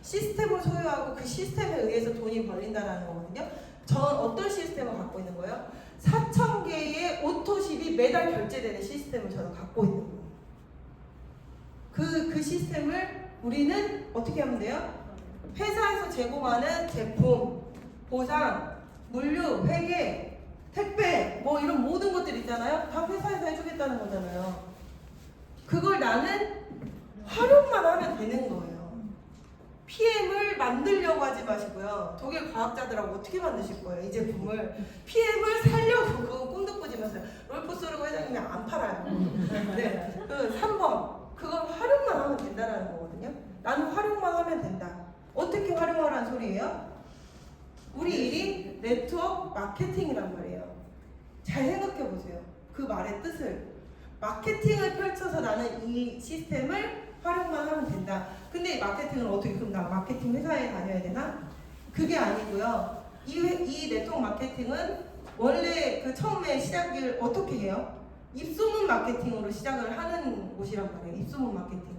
시스템을 소유하고 그 시스템에 의해서 돈이 벌린다는 거거든요. 전 어떤 시스템을 갖고 있는 거예요? 4,000개의 오토십이 매달 결제되는 시스템을 저는 갖고 있는 거예요. 그 시스템을 우리는 어떻게 하면 돼요? 회사에서 제공하는 제품, 보상, 물류, 회계, 택배, 이런 모든 것들 있잖아요. 다 회사에서 해주겠다는 거잖아요. 그걸 나는 활용만 하면 되는 거예요. PM을 만들려고 하지 마시고요. 독일 과학자들하고 어떻게 만드실 거예요? 이 제품을 PM을 살려고 그거 꿈도 꾸지면서 롤프 소르고 회장님이 안 팔아요. 네, 그 3번 그걸 활용만 하면 된다는 거거든요. 나는 활용만 하면 된다. 어떻게 활용하라는 소리예요? 우리 일이 네트워크 마케팅이란 말이에요. 잘 생각해 보세요. 그 말의 뜻을. 마케팅을 펼쳐서 나는 이 시스템을 활용만 하면 된다. 근데 이 마케팅을 어떻게, 그럼 나 마케팅 회사에 다녀야 되나? 그게 아니고요. 이 네트워크 마케팅은 원래 그 처음에 시작을 어떻게 해요? 입소문 마케팅으로 시작을 하는 곳이란 말이에요. 입소문 마케팅.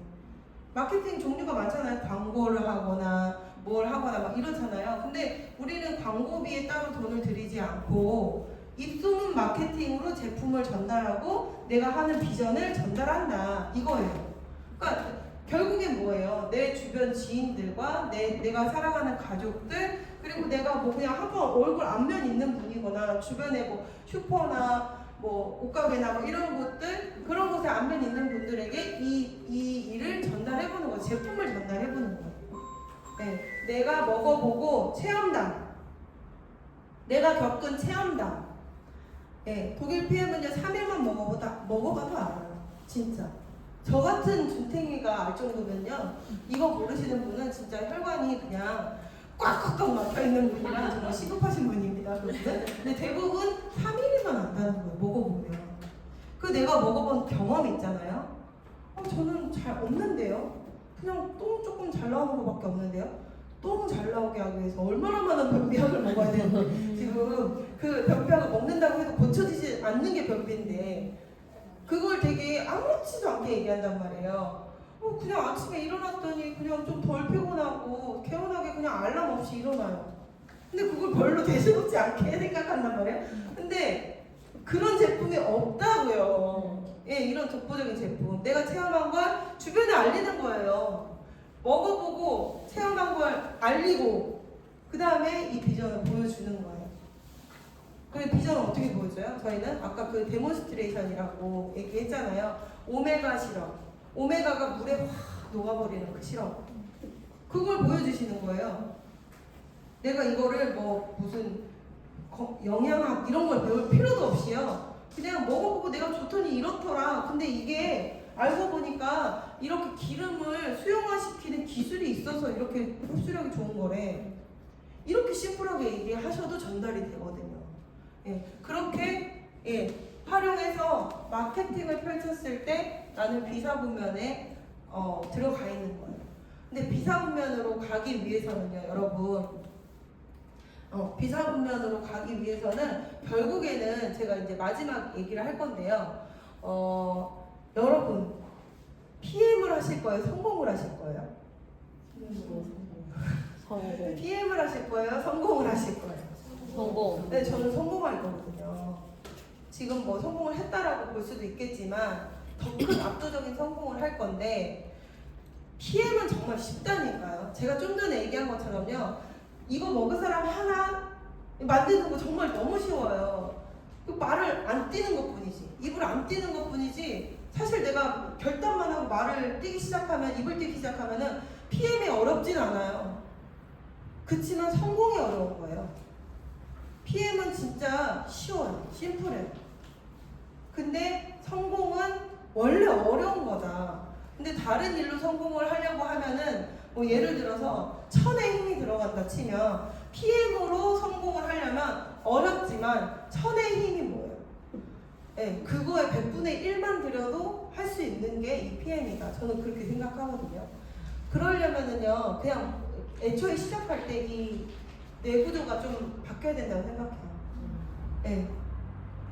마케팅 종류가 많잖아요. 광고를 하거나 뭘 하거나 막 이렇잖아요. 근데 우리는 광고비에 따로 돈을 들이지 않고 입소문 마케팅으로 제품을 전달하고 내가 하는 비전을 전달한다. 이거예요. 그러니까 결국엔 뭐예요? 내 주변 지인들과 내가 사랑하는 가족들 그리고 내가 뭐 그냥 한번 얼굴 안면 있는 분이거나 주변에 뭐 슈퍼나 뭐 옷가게나 뭐 이런 곳들 그런 곳에 안면 있는 분들에게 이 일을 전달해보는 거예요. 제품을 전달해보는 거예요. 네, 내가 먹어보고 체험담, 내가 겪은 체험담. 네, 독일 PM은요 3일만 먹어봐도 알아요. 진짜. 저 같은 준탱이가 알 정도면요 이거 모르시는 분은 진짜 혈관이 그냥 꽉꽉꽉 막혀있는 분이라 정말 시급하신 분입니다. 그분은. 근데 대부분 3일이면 안다는 거예요. 먹어보면. 그 내가 먹어본 경험이 있잖아요. 저는 잘 없는데요. 그냥 똥 조금 잘 나오는 것밖에 없는데요. 똥 잘 나오게 하기 위해서 얼마나 많은 변비약을 먹어야 되는데 지금 그 변비약을 먹는다고 해도 고쳐지지 않는 게 변비인데 그걸 되게 아무렇지도 않게 얘기한단 말이에요. 그냥 아침에 일어났더니 그냥 좀 덜 피곤하고 개운하게 그냥 알람 없이 일어나요. 근데 그걸 별로 대수롭지 않게 생각한단 말이에요. 근데 그런 제품이 없다고요. 예, 이런 독보적인 제품. 내가 체험한 걸 주변에 알리는 거예요. 먹어보고 체험한 걸 알리고 그 다음에 이 비전을 보여주는 거예요. 그 비전을 어떻게 보여줘요? 저희는 아까 그 데몬스트레이션이라고 얘기했잖아요. 오메가 실험. 오메가가 물에 확 녹아버리는 그 실험. 그걸 보여주시는 거예요. 내가 이거를 뭐 무슨 영양학 이런 걸 배울 필요도 없이요. 그냥 먹어보고 내가 좋더니 이렇더라. 근데 이게 알고 보니까 이렇게 기름을 수용화시키는 기술이 있어서 이렇게 흡수력이 좋은 거래. 이렇게 심플하게 얘기하셔도 전달이 되거든요. 예, 그렇게 활용해서 마케팅을 펼쳤을 때 나는 비사분면에 들어가 있는 거예요. 근데 비사분면으로 가기 위해서는요, 여러분, 비사분면으로 가기 위해서는 결국에는 제가 이제 마지막 얘기를 할 건데요. 여러분, PM을 하실 거예요? 성공을 하실 거예요? 성공. PM을 하실 거예요? 성공을 하실 거예요? 성공. 네, 저는 성공할 거거든요. 지금 뭐 성공을 했다라고 볼 수도 있겠지만 더 큰 압도적인 성공을 할 건데 PM은 정말 쉽다니까요. 제가 좀 전에 얘기한 것처럼요. 이거 먹을 사람 하나 만드는 거 정말 너무 쉬워요. 말을 안 띄는 것 뿐이지. 입을 안 띄는 것 뿐이지. 사실 내가 결단만 하고 말을 띄기 시작하면, 입을 띄기 시작하면은 PM이 어렵진 않아요. 그치만 성공이 어려운 거예요. PM은 진짜 쉬워요. 심플해요. 근데 성공은 원래 어려운 거다. 근데 다른 일로 성공을 하려고 하면은 뭐 예를 들어서 천의 힘이 들어간다 치면 PM으로 성공을 하려면 어렵지만 천의 힘이 뭐예요? 네, 그거에 100분의 1만 들여도 할 수 있는 게 이 PM이다. 저는 그렇게 생각하거든요. 그러려면은요, 그냥 애초에 시작할 때 이 뇌구조가 좀 바뀌어야 된다고 생각해요. 네.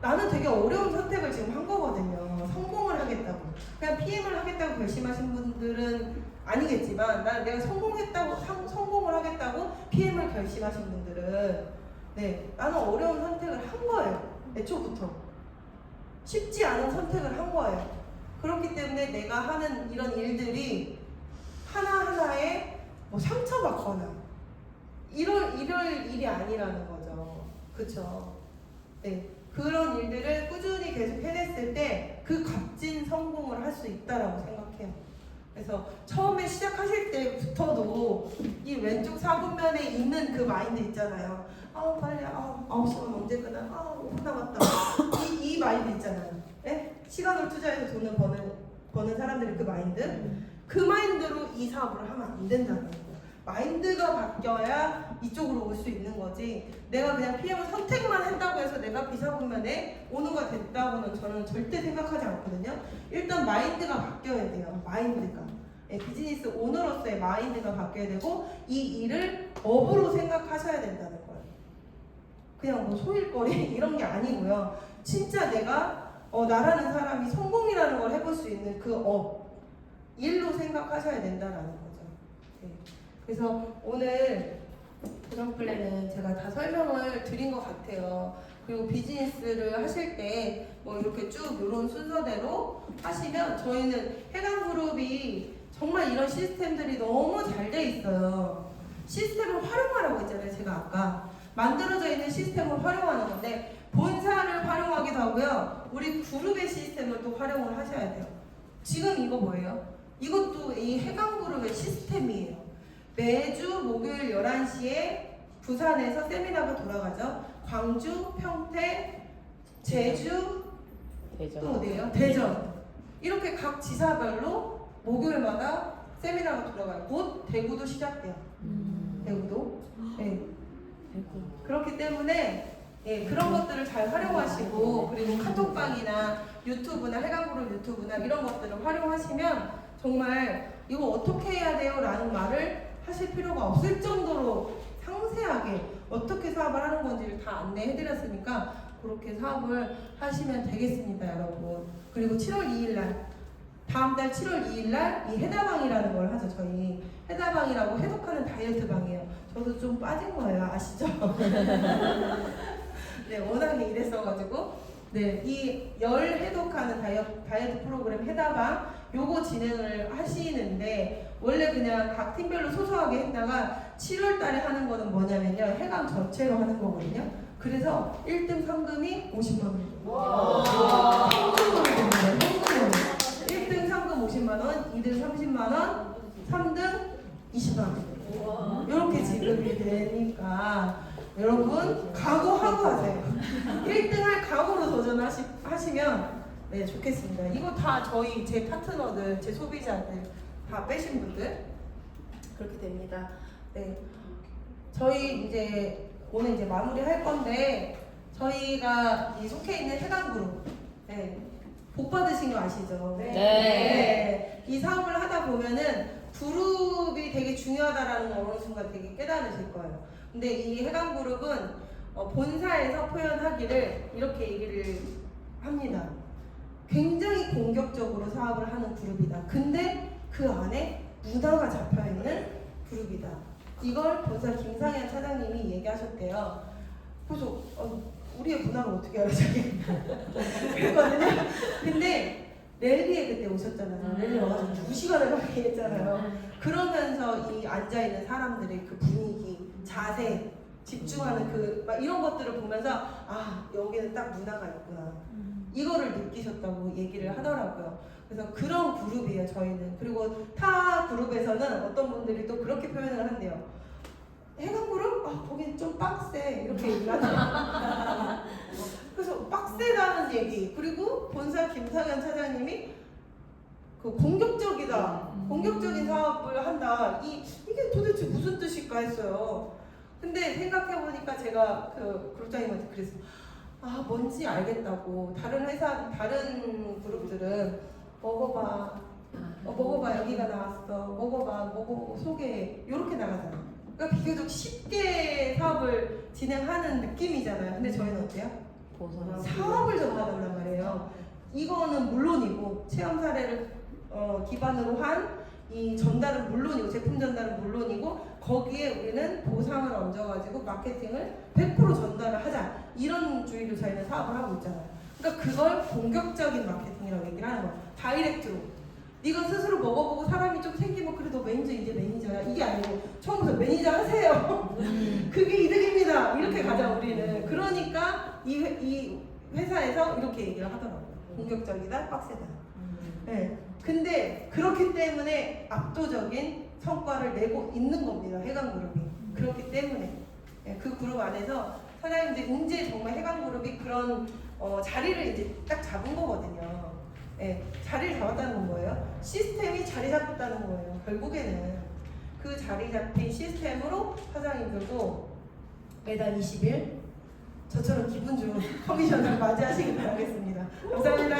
나는 되게 어려운 선택을 지금 한 거거든요. 성공을 하겠다고. 그냥 PM을 하겠다고 결심하신 분들은 아니겠지만, 내가 성공을 하겠다고 PM을 결심하신 분들은, 네, 나는 어려운 선택을 한 거예요. 애초부터. 쉽지 않은 선택을 한 거예요. 그렇기 때문에 내가 하는 이런 일들이 하나하나에 뭐 상처받거나, 이럴 일이 아니라는 거죠. 그쵸? 네. 그런 일들을 꾸준히 계속 해냈을 때 그 값진 성공을 할 수 있다라고 생각해요. 그래서 처음에 시작하실 때부터도 이 왼쪽 사분면에 있는 그 마인드 있잖아요. 빨리 9시간 언제 끝나? 5분 남았다. 이 마인드 있잖아요. 네? 시간을 투자해서 돈을 버는 사람들의 그 마인드. 그 마인드로 이 사업을 하면 안 된다는 거예요. 마인드가 바뀌어야 이쪽으로 올 수 있는 거지. 내가 그냥 PM을 선택만 한다고 해서 내가 비사분면에 오너가 됐다고는 저는 절대 생각하지 않거든요. 일단 마인드가 바뀌어야 돼요. 마인드가. 비즈니스 오너로서의 마인드가 바뀌어야 되고 이 일을 업으로 생각하셔야 된다는 거예요. 그냥 뭐 소일거리 이런 게 아니고요. 진짜 내가 나라는 사람이 성공이라는 걸 해볼 수 있는 그 일로 생각하셔야 된다라는 거죠. 네. 그래서 오늘 고정 플랜은 제가 다 설명을 드린 것 같아요. 그리고 비즈니스를 하실 때 뭐 이렇게 쭉 이런 순서대로 하시면 저희는 해강그룹이 정말 이런 시스템들이 너무 잘 돼 있어요. 시스템을 활용하라고 했잖아요. 제가 아까 만들어져 있는 시스템을 활용하는 건데 본사를 활용하기도 하고요. 우리 그룹의 시스템을 또 활용을 하셔야 돼요. 지금 이거 뭐예요? 이것도 이 해강그룹의 시스템이에요. 매주 목요일 11시에 부산에서 세미나가 돌아가죠. 광주, 평택, 제주, 또 어디예요? 대전. 이렇게 각 지사별로 목요일마다 세미나가 돌아가요. 곧 대구도 시작돼요. 대구도. 네. 그렇기 때문에 그런 것들을 잘 활용하시고 그리고 카톡방이나 유튜브나 해강그룹 유튜브나 이런 것들을 활용하시면 정말 이거 어떻게 해야 돼요? 라는 말을 하실 필요가 없을 정도로 상세하게 어떻게 사업을 하는 건지를 다 안내해드렸으니까 그렇게 사업을 하시면 되겠습니다, 여러분. 그리고 7월 2일날 다음 달 7월 2일날 이 해다방이라는 걸 하죠. 저희 해다방이라고 해독하는 다이어트 방이에요. 저도 좀 빠진 거예요, 아시죠? 네, 워낙에 이랬어가지고 이 열 해독하는 다이어트 프로그램 해다방 요거 진행을 하시는데 원래 그냥 각 팀별로 소소하게 했다가 7월 달에 하는 거는 뭐냐면요. 해강 전체로 하는 거거든요. 그래서 1등 상금이 50만 원. 현금으로 됩니다. 현금으로. 1등 상금 50만 원, 2등 30만 원, 3등 20만 원. 이렇게 지급이 되니까 여러분 각오하고 하세요. 1등 할 각오로 도전하시면 네 좋겠습니다. 이거 다 저희 제 파트너들, 제 소비자들 다 빼신 분들 그렇게 됩니다. 네, 저희 이제 오늘 이제 마무리 할 건데 저희가 이 속해 있는 해강그룹 복 받으신 거 아시죠? 네. 이 사업을 하다 보면은 그룹이 되게 중요하다라는 걸 어느 순간 되게 깨달으실 거예요. 근데 이 해강그룹은 본사에서 표현하기를 이렇게 얘기를 합니다. 굉장히 공격적으로 사업을 하는 그룹이다. 근데 그 안에 문화가 잡혀있는 그룹이다. 이걸 본사 김상현 차장님이 얘기하셨대요. 그래서 우리의 문화를 어떻게 알아 자기 그랬거든요. 근데 랠리에 그때 오셨잖아요. 랠리 와가지고 2시간을 가게 했잖아요. 그러면서 이 앉아있는 사람들의 그 분위기, 자세, 집중하는 막 이런 것들을 보면서 아 여기는 딱 문화가 있구나. 이거를 느끼셨다고 얘기를 하더라고요. 그래서 그런 그룹이에요, 저희는. 그리고 타 그룹에서는 어떤 분들이 또 그렇게 표현을 한대요. 해강그룹? 거긴 좀 빡세. 이렇게 얘기를 하죠. 그래서 빡세다는 얘기. 그리고 본사 김상현 차장님이 그 공격적이다. 공격적인 사업을 한다. 이게 도대체 무슨 뜻일까 했어요. 근데 생각해보니까 제가 그 그룹장님한테 그랬어요. 뭔지 알겠다고. 다른 그룹들은 먹어봐. 먹어봐, 여기가 나왔어. 먹어봐, 먹어보고 소개해. 이렇게 나가잖아요. 그러니까 비교적 쉽게 사업을 진행하는 느낌이잖아요. 근데 저희는 어때요? 사업을 전달한단 말이에요. 이거는 물론이고, 체험 사례를 기반으로 한 이 전달은 물론이고, 제품 전달은 물론이고, 거기에 우리는 보상을 얹어가지고 마케팅을 100% 전달을 하자. 이런 주의로 저희는 사업을 하고 있잖아요. 그러니까 그걸 공격적인 마케팅이라고 얘기를 하는 거예요. 다이렉트로. 네가 스스로 먹어보고 사람이 좀 생기면 그래 너 매니저 이제 매니저야. 이게 아니고 처음부터 매니저 하세요. 그게 이득입니다. 이렇게 가자 우리는. 그러니까 이 회사에서 이렇게 얘기를 하더라고요. 공격적이다, 빡세다. 네. 근데 그렇기 때문에 압도적인 성과를 내고 있는 겁니다. 해강그룹이. 그렇기 때문에 그 그룹 안에서 사장님들 이제 정말 해강그룹이 그런 자리를 이제 딱 잡은 거거든요. 자리를 잡았다는 거예요. 시스템이 자리 잡았다는 거예요. 결국에는 그 자리 잡힌 시스템으로 사장님들도 매달 20일 저처럼 기분 좋은 커미션을 맞이하시길 바라겠습니다. 감사합니다.